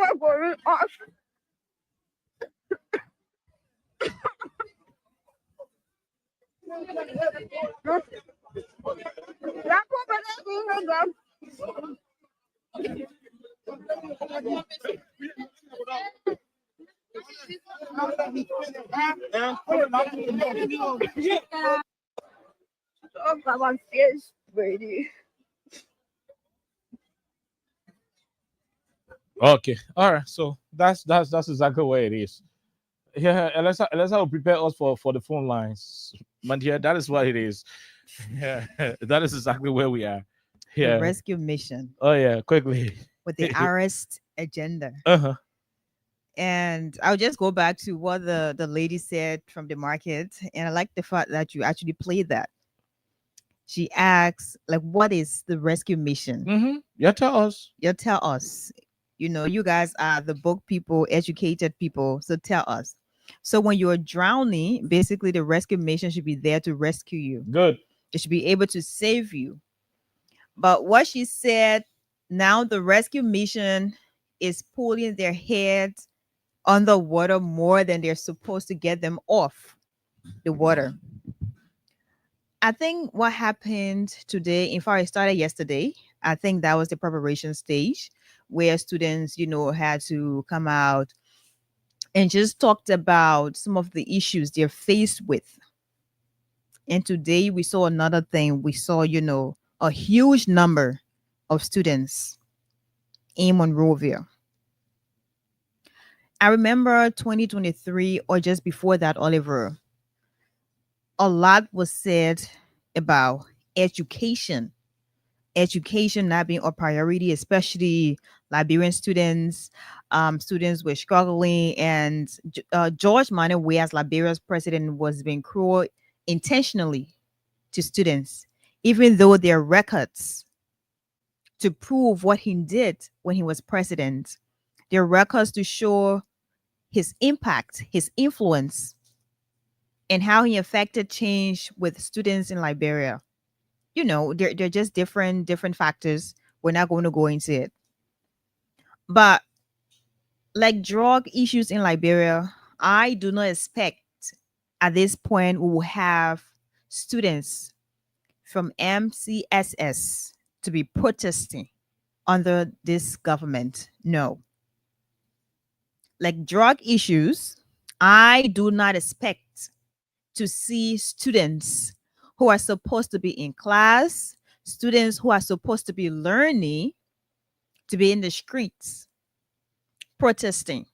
are going off. People are going off. Oh, my face, Brady. Okay, all right. So that's exactly where it is. Yeah, Alexa will prepare us for the phone lines. But yeah, that is what it is. Yeah, that is exactly where we are. Yeah. The rescue mission Oh yeah, quickly. with the arrest agenda. Uh-huh. And I'll just go back to what the lady said from the market. And I like the fact that you actually played that. She asks, like, what is the rescue mission? Mm-hmm. You tell us. You tell us. You know, you guys are the book people, educated people. So tell us. So when you're drowning, basically the rescue mission should be there to rescue you. Good. It should be able to save you. But what she said, now the rescue mission is pulling their heads underwater more than they're supposed to get them off the water. I think what happened today, in fact, it started yesterday. I think that was the preparation stage where students, you know, had to come out and just talked about some of the issues they're faced with. And today we saw another thing. We saw, you know, a huge number of students in Monrovia. I remember 2023 or just before that, Oliver, a lot was said about education not being a priority, especially Liberian students. Students were struggling, and George Manneh, as Liberia's president, was being cruel intentionally to students, even though there are records to prove what he did when he was president. There are records to show his impact, his influence, and how he affected change with students in Liberia. You know, they're just different factors. We're not going to go into it. But like drug issues in Liberia, I do not expect at this point we will have students from MCSS to be protesting under this government. No. Like drug issues, I do not expect to see students who are supposed to be in class, students who are supposed to be learning, to be in the streets protesting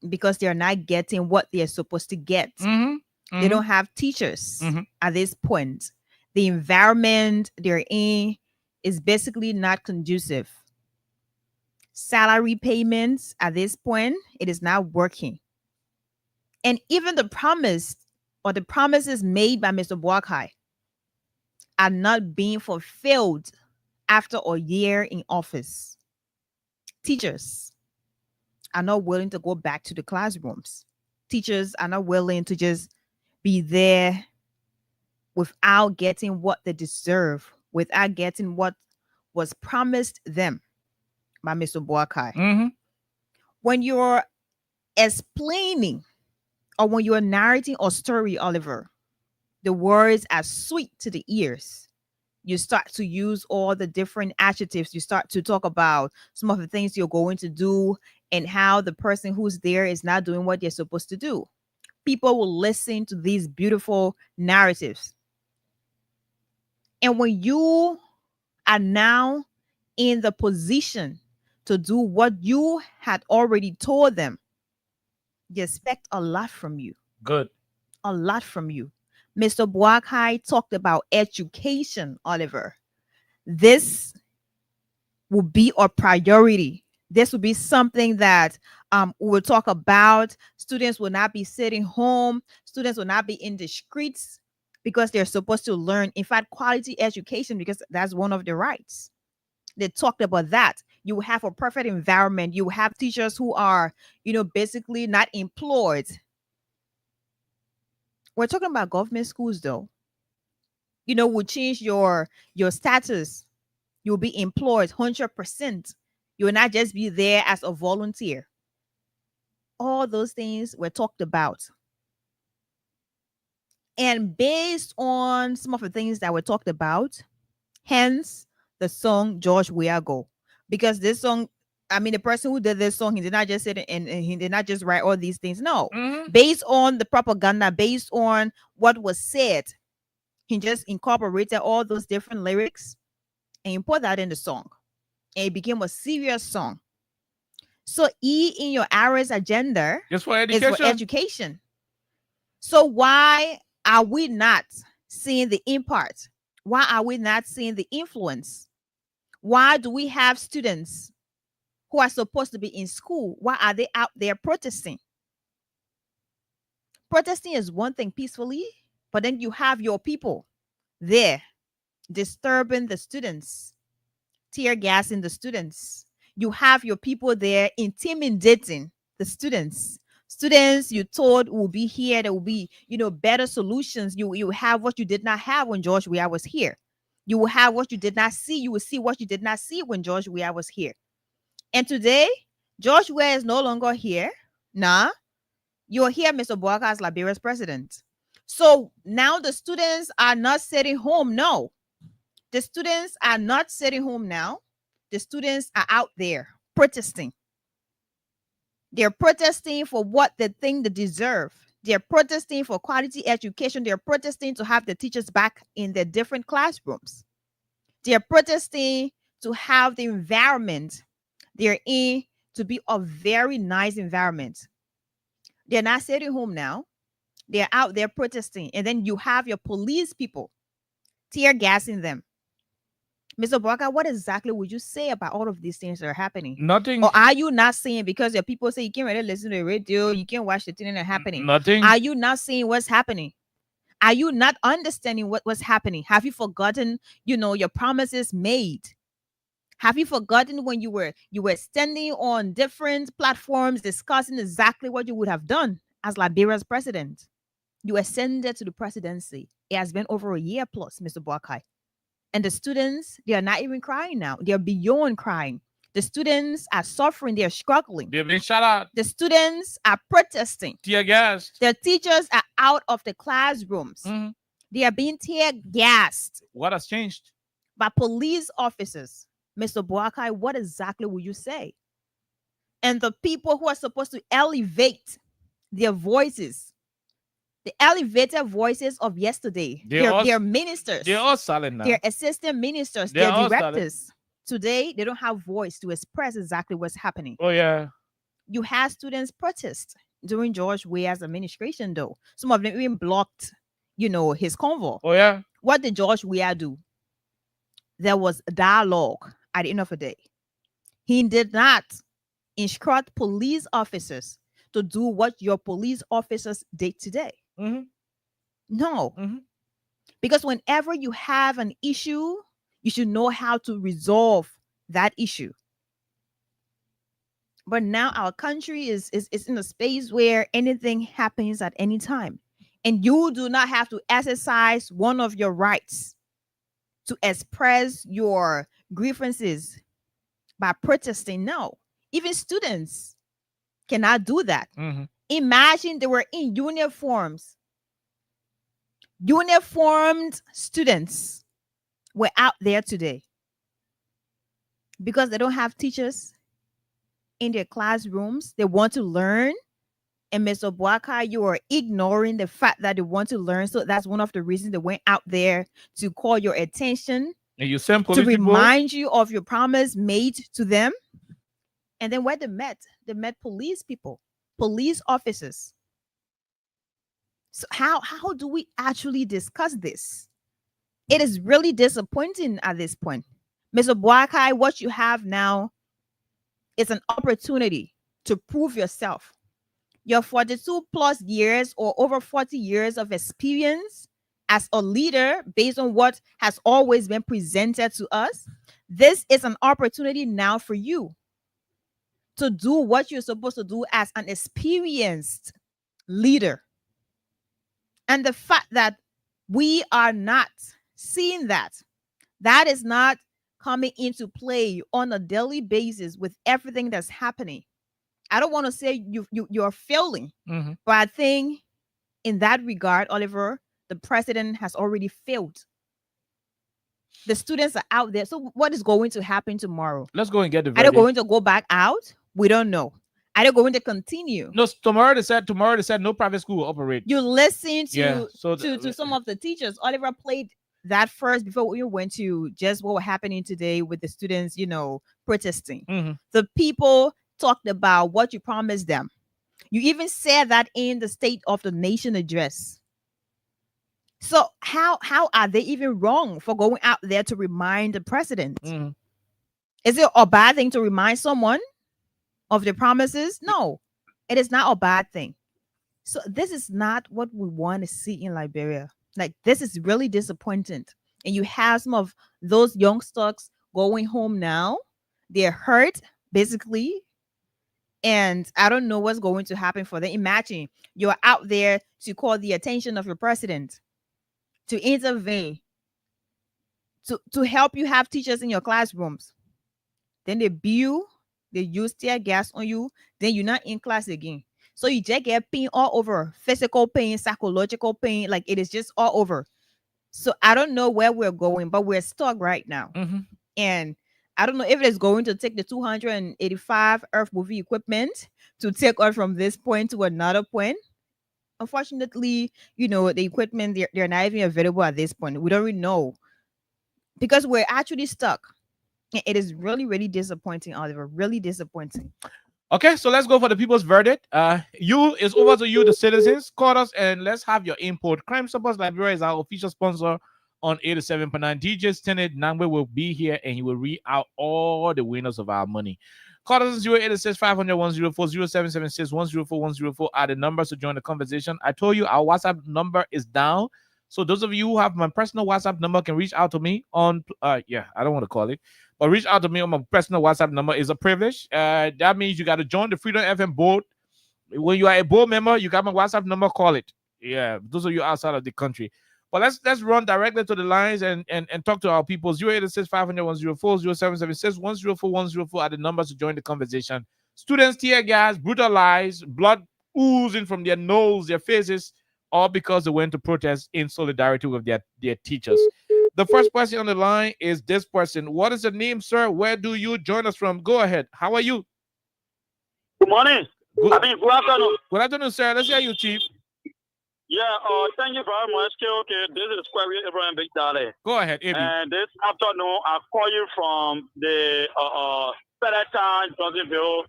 because they're not getting what they're supposed to get. They don't have teachers at this point. The environment they're in is basically not conducive. Salary payments at this point, it is not working. And even the promise or the promises made by Mr. Boakai are not being fulfilled after a year in office. Teachers are not willing to go back to the classrooms. Teachers are not willing to just be there without getting what they deserve, without getting what was promised them by Mr. Boakai. When you're explaining or when you're narrating a story, Oliver, the words are sweet to the ears. You start to use all the different adjectives. You start to talk about some of the things you're going to do and how the person who's there is not doing what they're supposed to do. People will listen to these beautiful narratives. And when you are now in the position to do what you had already told them, they expect a lot from you. Good. A lot from you. Mr. Boakai talked about education, Oliver. This will be a priority. This will be something that we will talk about. Students will not be sitting home. Students will not be in the streets because they're supposed to learn. In fact, quality education, because that's one of the rights. They talked about that. You have a perfect environment. You have teachers who are, basically not employed. We're talking about government schools, though. Will change your status. You'll be employed 100%. You will not just be there as a volunteer. All those things were talked about. And based on some of the things that were talked about, hence the song George Weah-Go. Because this song, the person who did this song, he did not just sit and he did not just write all these things. No. Based on the propaganda, based on what was said, he just incorporated all those different lyrics and he put that in the song. And it became a serious song. So E in your ARIS agenda is for education. So why are we not seeing the impact? Why are we not seeing the influence? Why do we have students who are supposed to be in school? Why are they out there protesting? Protesting is one thing peacefully, but then you have your people there disturbing the students, tear gassing the students. You have your people there intimidating the students. Students you told will be here. There will be, better solutions. You have what you did not have when George Weah was here. You will have what you did not see. You will see what you did not see when George Weah was here. And today, George Weah is no longer here. Nah, you're here, Mr. Boakai, as Liberia's president. So now the students are not sitting home. No, the students are not sitting home now. The students are out there protesting. They're protesting for what they think they deserve. They're protesting for quality education. They're protesting to have the teachers back in their different classrooms. They're protesting to have the environment they're in to be a very nice environment. They're not sitting home now. They're out there protesting. And then you have your police people tear gassing them. Mr. Boakai, what exactly would you say about all of these things that are happening? Nothing. Or are you not seeing, because your people say you can't really listen to the radio, you can't watch the thing that are happening? Nothing. Are you not seeing what's happening? Are you not understanding what's happening? Have you forgotten, your promises made? Have you forgotten when you were standing on different platforms discussing exactly what you would have done as Liberia's president? You ascended to the presidency. It has been over a year plus, Mr. Boakai. And the students, they are not even crying now. They are beyond crying. The students are suffering. They are struggling. They've been shut out. The students are protesting. Tear gassed. The teachers are out of the classrooms. They are being tear gassed. What has changed? By police officers. Mr. Boakai, what exactly will you say? And the people who are supposed to elevate their voices, the elevated voices of yesterday, their ministers, they're all silent now. Their assistant ministers, They're their all directors. silent. Today, they don't have voice to express exactly what's happening. Oh, yeah. You had students protest during George Weah's administration, though. Some of them even blocked, his convoy. Oh, yeah. What did George Weah do? There was dialogue at the end of the day. He did not instruct police officers to do what your police officers did today. No. Because whenever you have an issue, you should know how to resolve that issue. But now our country is in a space where anything happens at any time. And you do not have to exercise one of your rights to express your grievances by protesting. No. Even students cannot do that. Imagine they were in uniforms. Uniformed students were out there today because they don't have teachers in their classrooms. They want to learn. And Mr. Boakai, you are ignoring the fact that they want to learn. So that's one of the reasons they went out there to call your attention, And you send to police people? remind you of your promise made to them. And then where they met police people, police officers. So how do we actually discuss this? It is really disappointing at this point. Mr. Boakai, what you have now is an opportunity to prove yourself. Your 42 plus years or over 40 years of experience as a leader, based on what has always been presented to us, this is an opportunity now for you to do what you're supposed to do as an experienced leader. And the fact that we are not seeing that is not coming into play on a daily basis with everything that's happening. I don't want to say you're failing, but I think in that regard, Oliver, the president has already failed. The students are out there. So what is going to happen tomorrow? Let's go and get the Are they verdict. going to go back out? We don't know. Are they going to continue? No, tomorrow they said no private school will operate. You listen to Yeah, so to some of the teachers. Oliver played that first before we went to just what was happening today with the students, protesting. The people talked about what you promised them. You even said that in the State of the Nation address. So how are they even wrong for going out there to remind the president? Is it a bad thing to remind someone of their promises? No, it is not a bad thing. So this is not what we want to see in Liberia. Like, this is really disappointing. And you have some of those youngsters going home now. They're hurt, basically. And I don't know what's going to happen for them. Imagine you're out there to call the attention of your president, to intervene, to help you have teachers in your classrooms. Then they beat, they use tear gas on you. Then you're not in class again. So you just get pain all over, physical pain, psychological pain, like it is just all over. So I don't know where we're going, but we're stuck right now. And I don't know if it is going to take the 285 Earth movie equipment to take us from this point to another point. Unfortunately, the equipment, they're not even available at this point. We don't really know because we're actually stuck. It is really, really disappointing, Oliver. Really disappointing. Okay, so let's go for the people's verdict. It's over to you, the citizens. Call us and let's have your input. Crime Stoppers Liberia is our official sponsor on 87.9. DJ Tenet Nangwe will be here and he will read out all the winners of our money. Call us 0886 500 104 0776 104 104 are the numbers to join the conversation. I told you our WhatsApp number is down. So those of you who have my personal WhatsApp number can reach out to me on I don't want to call it, but reach out to me on my personal WhatsApp number. Is a privilege. That means you got to join the Freedom FM board. When you are a board member, you got my WhatsApp number, call it. Yeah, those of you outside of the country. But let's run directly to the lines and talk to our people. 0886 500 104 0776 104 104 are the numbers to join the conversation. Students tear gas, brutalized, blood oozing from their nose, their faces, all because they went to protest in solidarity with their teachers. The first person on the line is this person. What is your name, sir? Where do you join us from? Go ahead. How are you? Good morning. Good afternoon. Good afternoon, sir. Let's hear you, Chief. Yeah, thank you very much. Okay, this is Square Abraham Big Daddy. Go ahead, Abi. And this afternoon, I call you from the Peloton, Johnsonville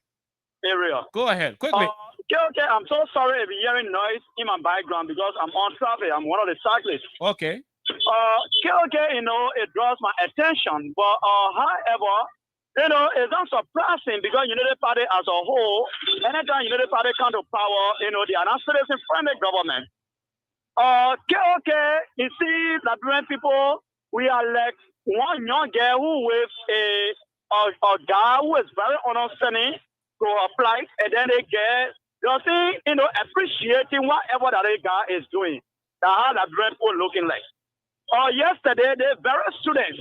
area. Go ahead, quickly. Okay, I'm so sorry if you're hearing noise in my background because I'm on traffic. I'm one of the cyclists. Okay. It draws my attention. But however, it's not surprising because the party as a whole, anytime the party come to power, they are not citizen-friendly government. Okay, you see, Liberian people, we are like one young girl who with a guy who is very understanding to apply, and then they get, appreciating whatever that guy is doing. That's how Liberian people looking like. Yesterday, the very students,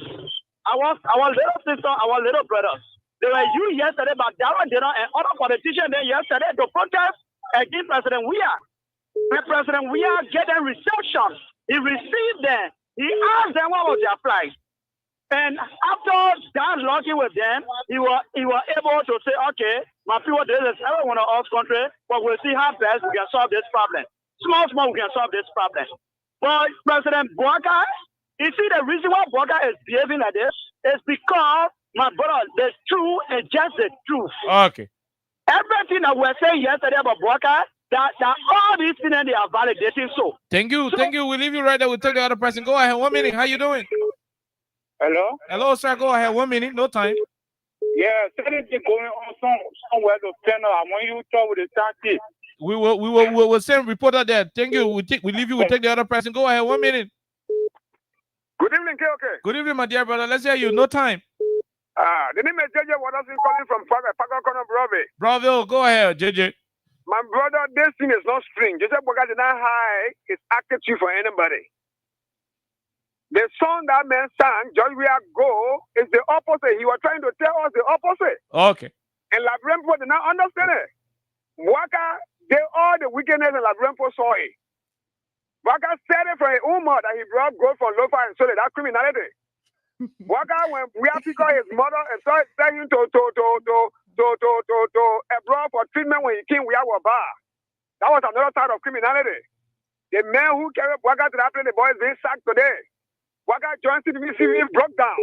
our little sister, our little brothers, they were you yesterday, but Darren did not, and other politicians there yesterday to protest against President Weah. President Weah get them reception. He received them. He asked them what was their plight. And after that talking with them, he was able to say, okay, my people, this is everyone in our country, but we'll see how best we can solve this problem. Small, we can solve this problem. But President Bouaka, you see the reason why Bouaka is behaving like this is because, my brother, the truth is just the truth. Okay. Everything that we're saying yesterday about Bouaka, that all these things they are validating. So thank you. We'll leave you right there. We'll take the other person. Go ahead. 1 minute. How you doing? Hello, sir. Go ahead. 1 minute. No time. Yeah, anything going on somewhere to stand up. I want you to talk with the tactic. We'll send a reporter there. Thank you. We leave you. We'll take the other person. Go ahead. 1 minute. Good evening, KOK. Good evening, my dear brother. Let's hear you. No time. The name is JJ Watterson calling from Pagakon Bravo. Bravo. Go ahead, JJ. My brother, this thing is not string. JJ Bouaka did not hide his attitude for anybody. The song that man sang, Just We Are Go, is the opposite. He was trying to tell us the opposite. Okay. And Liberian people did not understand it. Bouaka, all the wickedness in Liberian people saw it. Bouaka said it from his own mouth that he brought gold from Lofa and sold it, that criminality. Bouaka, when we have to call his mother and started telling him to abroad for treatment when he came, we have a bar. That was another side of criminality. The man who carried Bouaka to that place, the boy is being sacked today. Bouaka joined CDVC, broke down.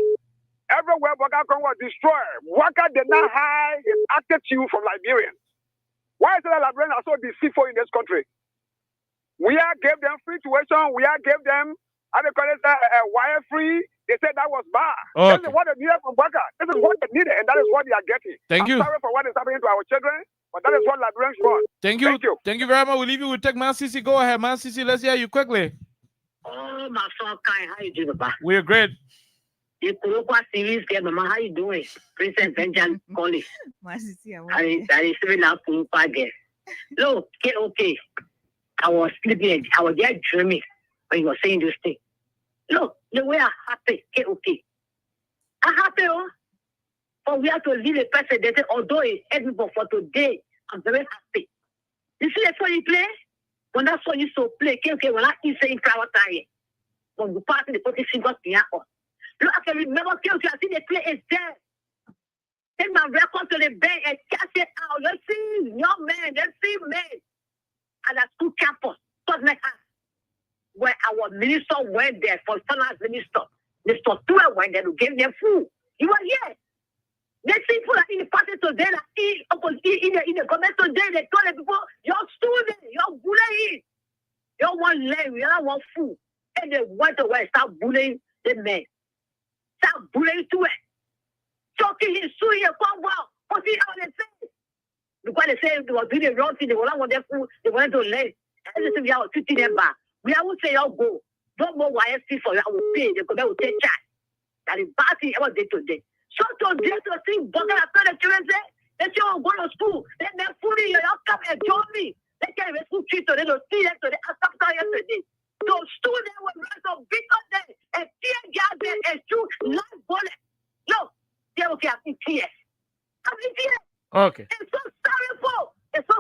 Everywhere Bouaka was destroyed. Bouaka did not hide his attitude from Liberians. Why is it that Liberians are so deceitful in this country? We are gave them free tuition. We are gave them, how they call it, wire free. They said that was bad. Okay. This is what they needed from Bouaka. This is what they needed, and that is what they are getting. Thank you. Sorry for what is happening to our children, but that is what Liberians want. Thank you. Thank you very much. We'll leave you. We'll take Man Sisi. Go ahead, Man Sisi. Let's hear you quickly. Oh, my son, how you doing, Papa? We're great. The Kurokwa series, Mama, how you doing? Princess Benjamin Collins. Man Sisi, that is really not Kurokwa girl. Look, okay. I was sleeping. I was just dreaming when you were saying this thing. Look, the way I'm happy, okay. I'm happy, but we have to leave a person that say, although it's edible for today, I'm very happy. You see that song you play? When that song you so play, okay, when I say in private time, when you pass the 40 fingers here, look, I can remember, okay, I see the play is there. Take my record to the bank and cash it out. Let's see young men, let's see men at the school campus, something like that. Where our minister went there for finance minister. Mr. Tua went there to give them food. He was here. They see people in the party today, in the comment today, they told the people, you're students, you're bullying. You want land, you don't want food. And they went away, start bullying the men. Start bullying to it. Talking his suit here, come well. But see how they say. Because they say they were doing the wrong thing, they don't want their food, they wanted to land. And they say, we are treating them back. We are will say, y'all go. Don't go YSP for you, I will pay. The government will take charge. That is bad thing ever day to day. So today to think, Bouaka after the children say, they say, oh, go to school. Then they're fully, you come and join me. They can't even school treat, so they don't see them, so they ask after yesterday. So students will rise up big on them and tear gas them and shoot live bullets. No, they're okay, I'm in tears. I'm in tears. Okay. It's so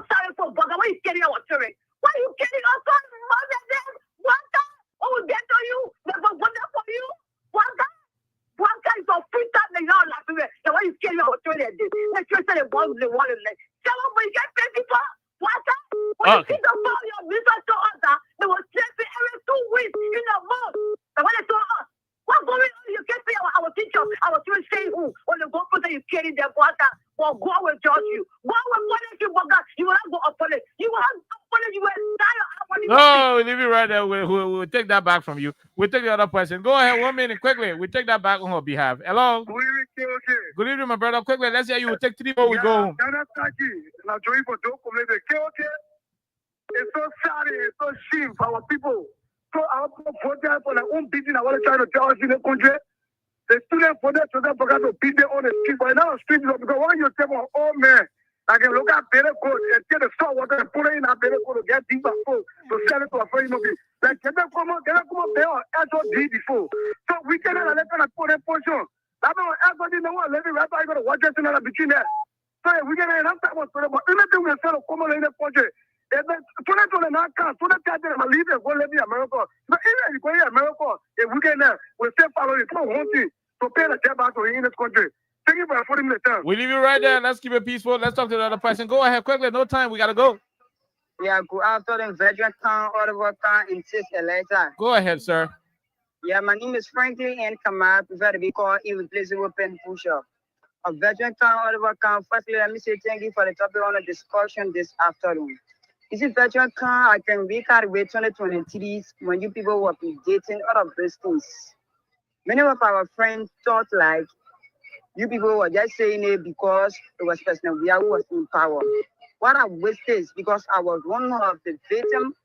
sorry for Bouaka. Why are you killing our children? Why are you killing us? Mother them? Bouaka? What will get to you? Never wonder for you? Bouaka is a free time they don't laugh at me. And why you killing our children? The children say they want to let. Tell them when you get paid people. Bouaka? When you see the body of Mr. to us, they will check me every 2 weeks in a month. And when they told us, what's going on? You can't pay our teacher, our children say who? When they go put you killing them, Bouaka. Well, God will judge you. God will punish you, Bouaka. You will not go up on it. You will not go up on it. You will die on it. No, we'll leave it right there. We'll take that back from you. We'll take the other person. Go ahead, 1 minute, quickly. We'll take that back on her behalf. Hello. Good evening, my brother. Quickly, let's hear you. We'll take 3 more. We go home. It's so sad, it's so shame for our people. So our voted for their own beating. I want to try to tell us in the country. The students voted to them forgot to beat them on the street, but now the street is up because when you tell an old man, I can look at better code and get the salt water and put it in a better code to get deeper food to sell it to a friend of you. Like, can they come on there or SOD before? So we cannot let them put a portion. I don't SOD no one, let me right by watch us another between there. So we get enough time for them, but anything we sell come on in the portion. So that's what I'm not so that's why I'm leaving go live in America. But even if you go in America, if we get there, we'll still follow it. No one thing to pay the debt back to in this country. Thank you for affording me the time. We leave you right there. Let's keep it peaceful. Let's talk to the other person. Go ahead quickly. No time. We gotta go. Yeah, go after the veteran town, Oliver town in Sis Elijah. Go ahead, sir. Yeah, my name is Franklin and Kamal. Prefer to be called Irreplaceable Pen Pusher. A veteran town, Oliver town. Firstly, let me say thank you for the topic on the discussion this afternoon. This is veteran town. I can recall way 2023 when you people were dating all of these things. Many of our friends thought like you people were just saying it because it was President Weah who was in power. What I wish is because I was one of the victims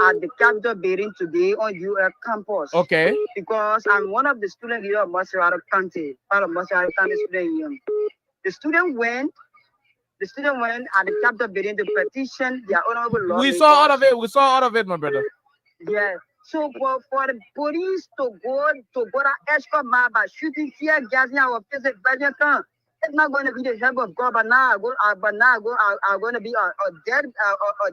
at the Capitol building today on UL campus. Okay. Because I'm one of the student leaders of Mosserado County, part of Mosserado County Student Union. The student went at the Capitol building to petition their honorable law. We saw all of it. We saw all of it, my brother. Yeah. So for the police to go that extra mile by shooting tear gas in our face, it's not going to be the help of God. But now I'm going to be a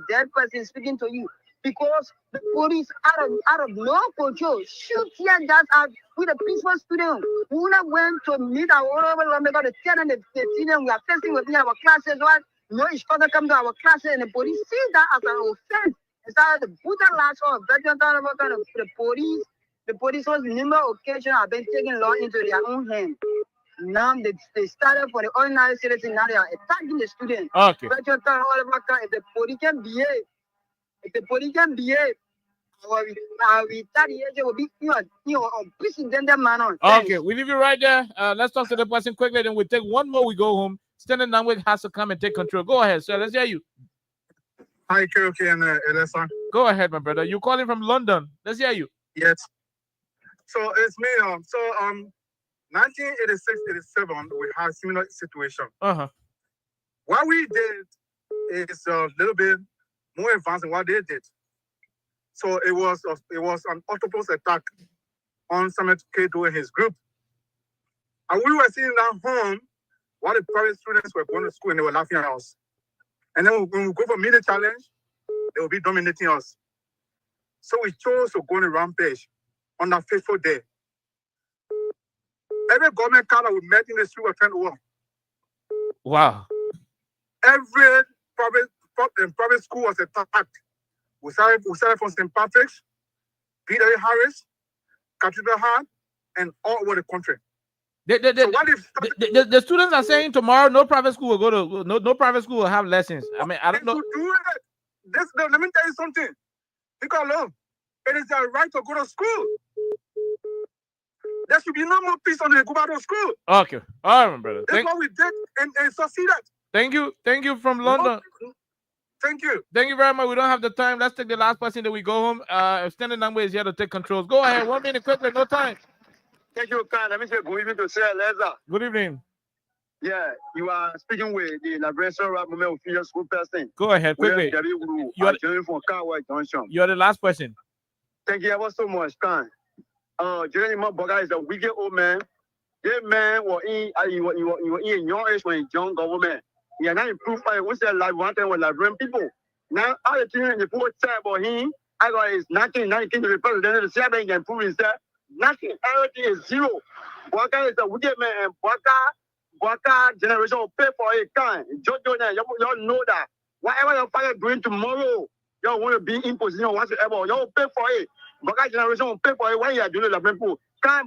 dead person speaking to you because the police out of no control shoot tear gas out with a peaceful student who not went to meet our honorable lawmaker, the 10 and the 15, we are facing within our classes. Right? No instructor come to our classes, and the police see that as an offense. Instead of the brutal lash of veteran town about the police was numerous occasions have been taking law into their own hands. Now they started for the ordinary citizen. Now they are attacking the students. Okay. Veteran town all about if the police can behave, our retaliation will be unprecedented manner. Okay, we leave you right there. Let's talk to the person quickly, then we take one more. We go home. Standing Language has to come and take control. Go ahead, sir. Let's hear you. Hi, Kiroki and Elisa. Go ahead, my brother. You calling from London? Let's hear you. Yes. So it's me. 1986, 87, we had a similar situation. What we did is a little bit more advanced than what they did. So it was an octopus attack on Samet Kedo and his group. And we were sitting down home while the private students were going to school and they were laughing at us. And then when we go for media challenge, they will be dominating us. So we chose to go on a rampage on that fateful day. Every government car that we met in the street was turned over. Wow. Every private school was attacked. We started from St. Patrick's, Peter Harris, Cathedral Hart, and all over the country. The students are saying tomorrow no private school will go to no private school will have lessons. I mean, I don't know. Let me tell you something. Because look, it is their right to go to school. There should be no more peace on the Kubado school. Okay, all right, my brother. That's what we did and succeeded. Thank you from London. Thank you. Thank you very much. We don't have the time. Let's take the last person that we go home. Standing number is here to take controls. Go ahead. 1 minute quickly. No time. Thank you, Khan. Let me say good evening to Sir Leza. Good evening. Yeah, you are speaking with the Liberation Rap Movement official school person. Go ahead, quickly. You are from Kawai Junction. You are the last person. Thank you ever so much, Khan. Jeremy Boga is a wicked old man. That man was in a young age when young government. He had not improved. We said like one time with Liberian people. Now, all the things the poor say about him, I got is nothing to the president of the Serbia can improve himself. Nothing, everything is zero. Waka is a wicked man, and Waka generation will pay for it. Y'all know that. Whatever your father doing tomorrow, y'all want to be in position whatsoever. Y'all will pay for it. Waka generation will pay for it when you are doing the Labempo.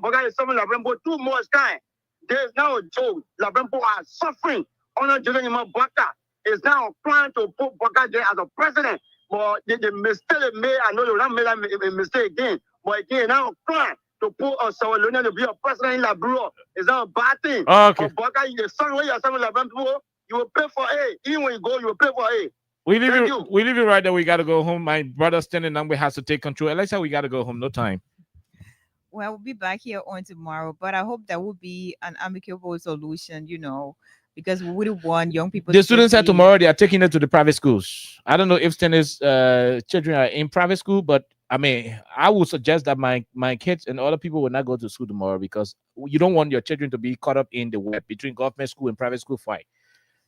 Waka is suffering Labempo too much time. There's now a joke. Labempo are suffering. Honor Jeremy Waka is now trying to put Waka there as a president. But the mistake they made, I know they will not make a mistake again. But again, now trying to put a Sawalonian to be a president in Laburo is not a bad thing. Okay. But Waka, the son when you are serving Labempo, you will pay for it. Even when you go, you will pay for it. We leave you right there. We got to go home. My brother standing number has to take control. Alexa, we got to go home. No time. Well, we'll be back here on tomorrow, but I hope that will be an amicable solution, because we would want young people. The students said tomorrow they are taking it to the private schools. I don't know if Stennis children are in private school, but I mean, I would suggest that my kids and other people will not go to school tomorrow because you don't want your children to be caught up in the web between government school and private school fight.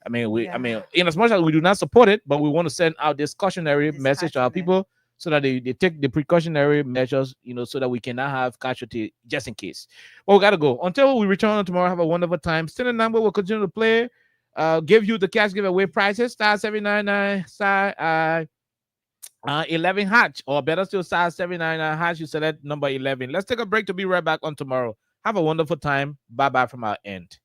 I mean, in as much as we do not support it, but we want to send out this cautionary message to our people so that they take the precautionary measures, so that we cannot have casualty just in case. But we got to go. Until we return tomorrow, have a wonderful time. Still a number, we'll continue to play. Give you the cash giveaway prices, star 799, star 11 hatch, or better still, star 799 hatch. You select number 11. Let's take a break to be right back on tomorrow. Have a wonderful time. Bye-bye from our end.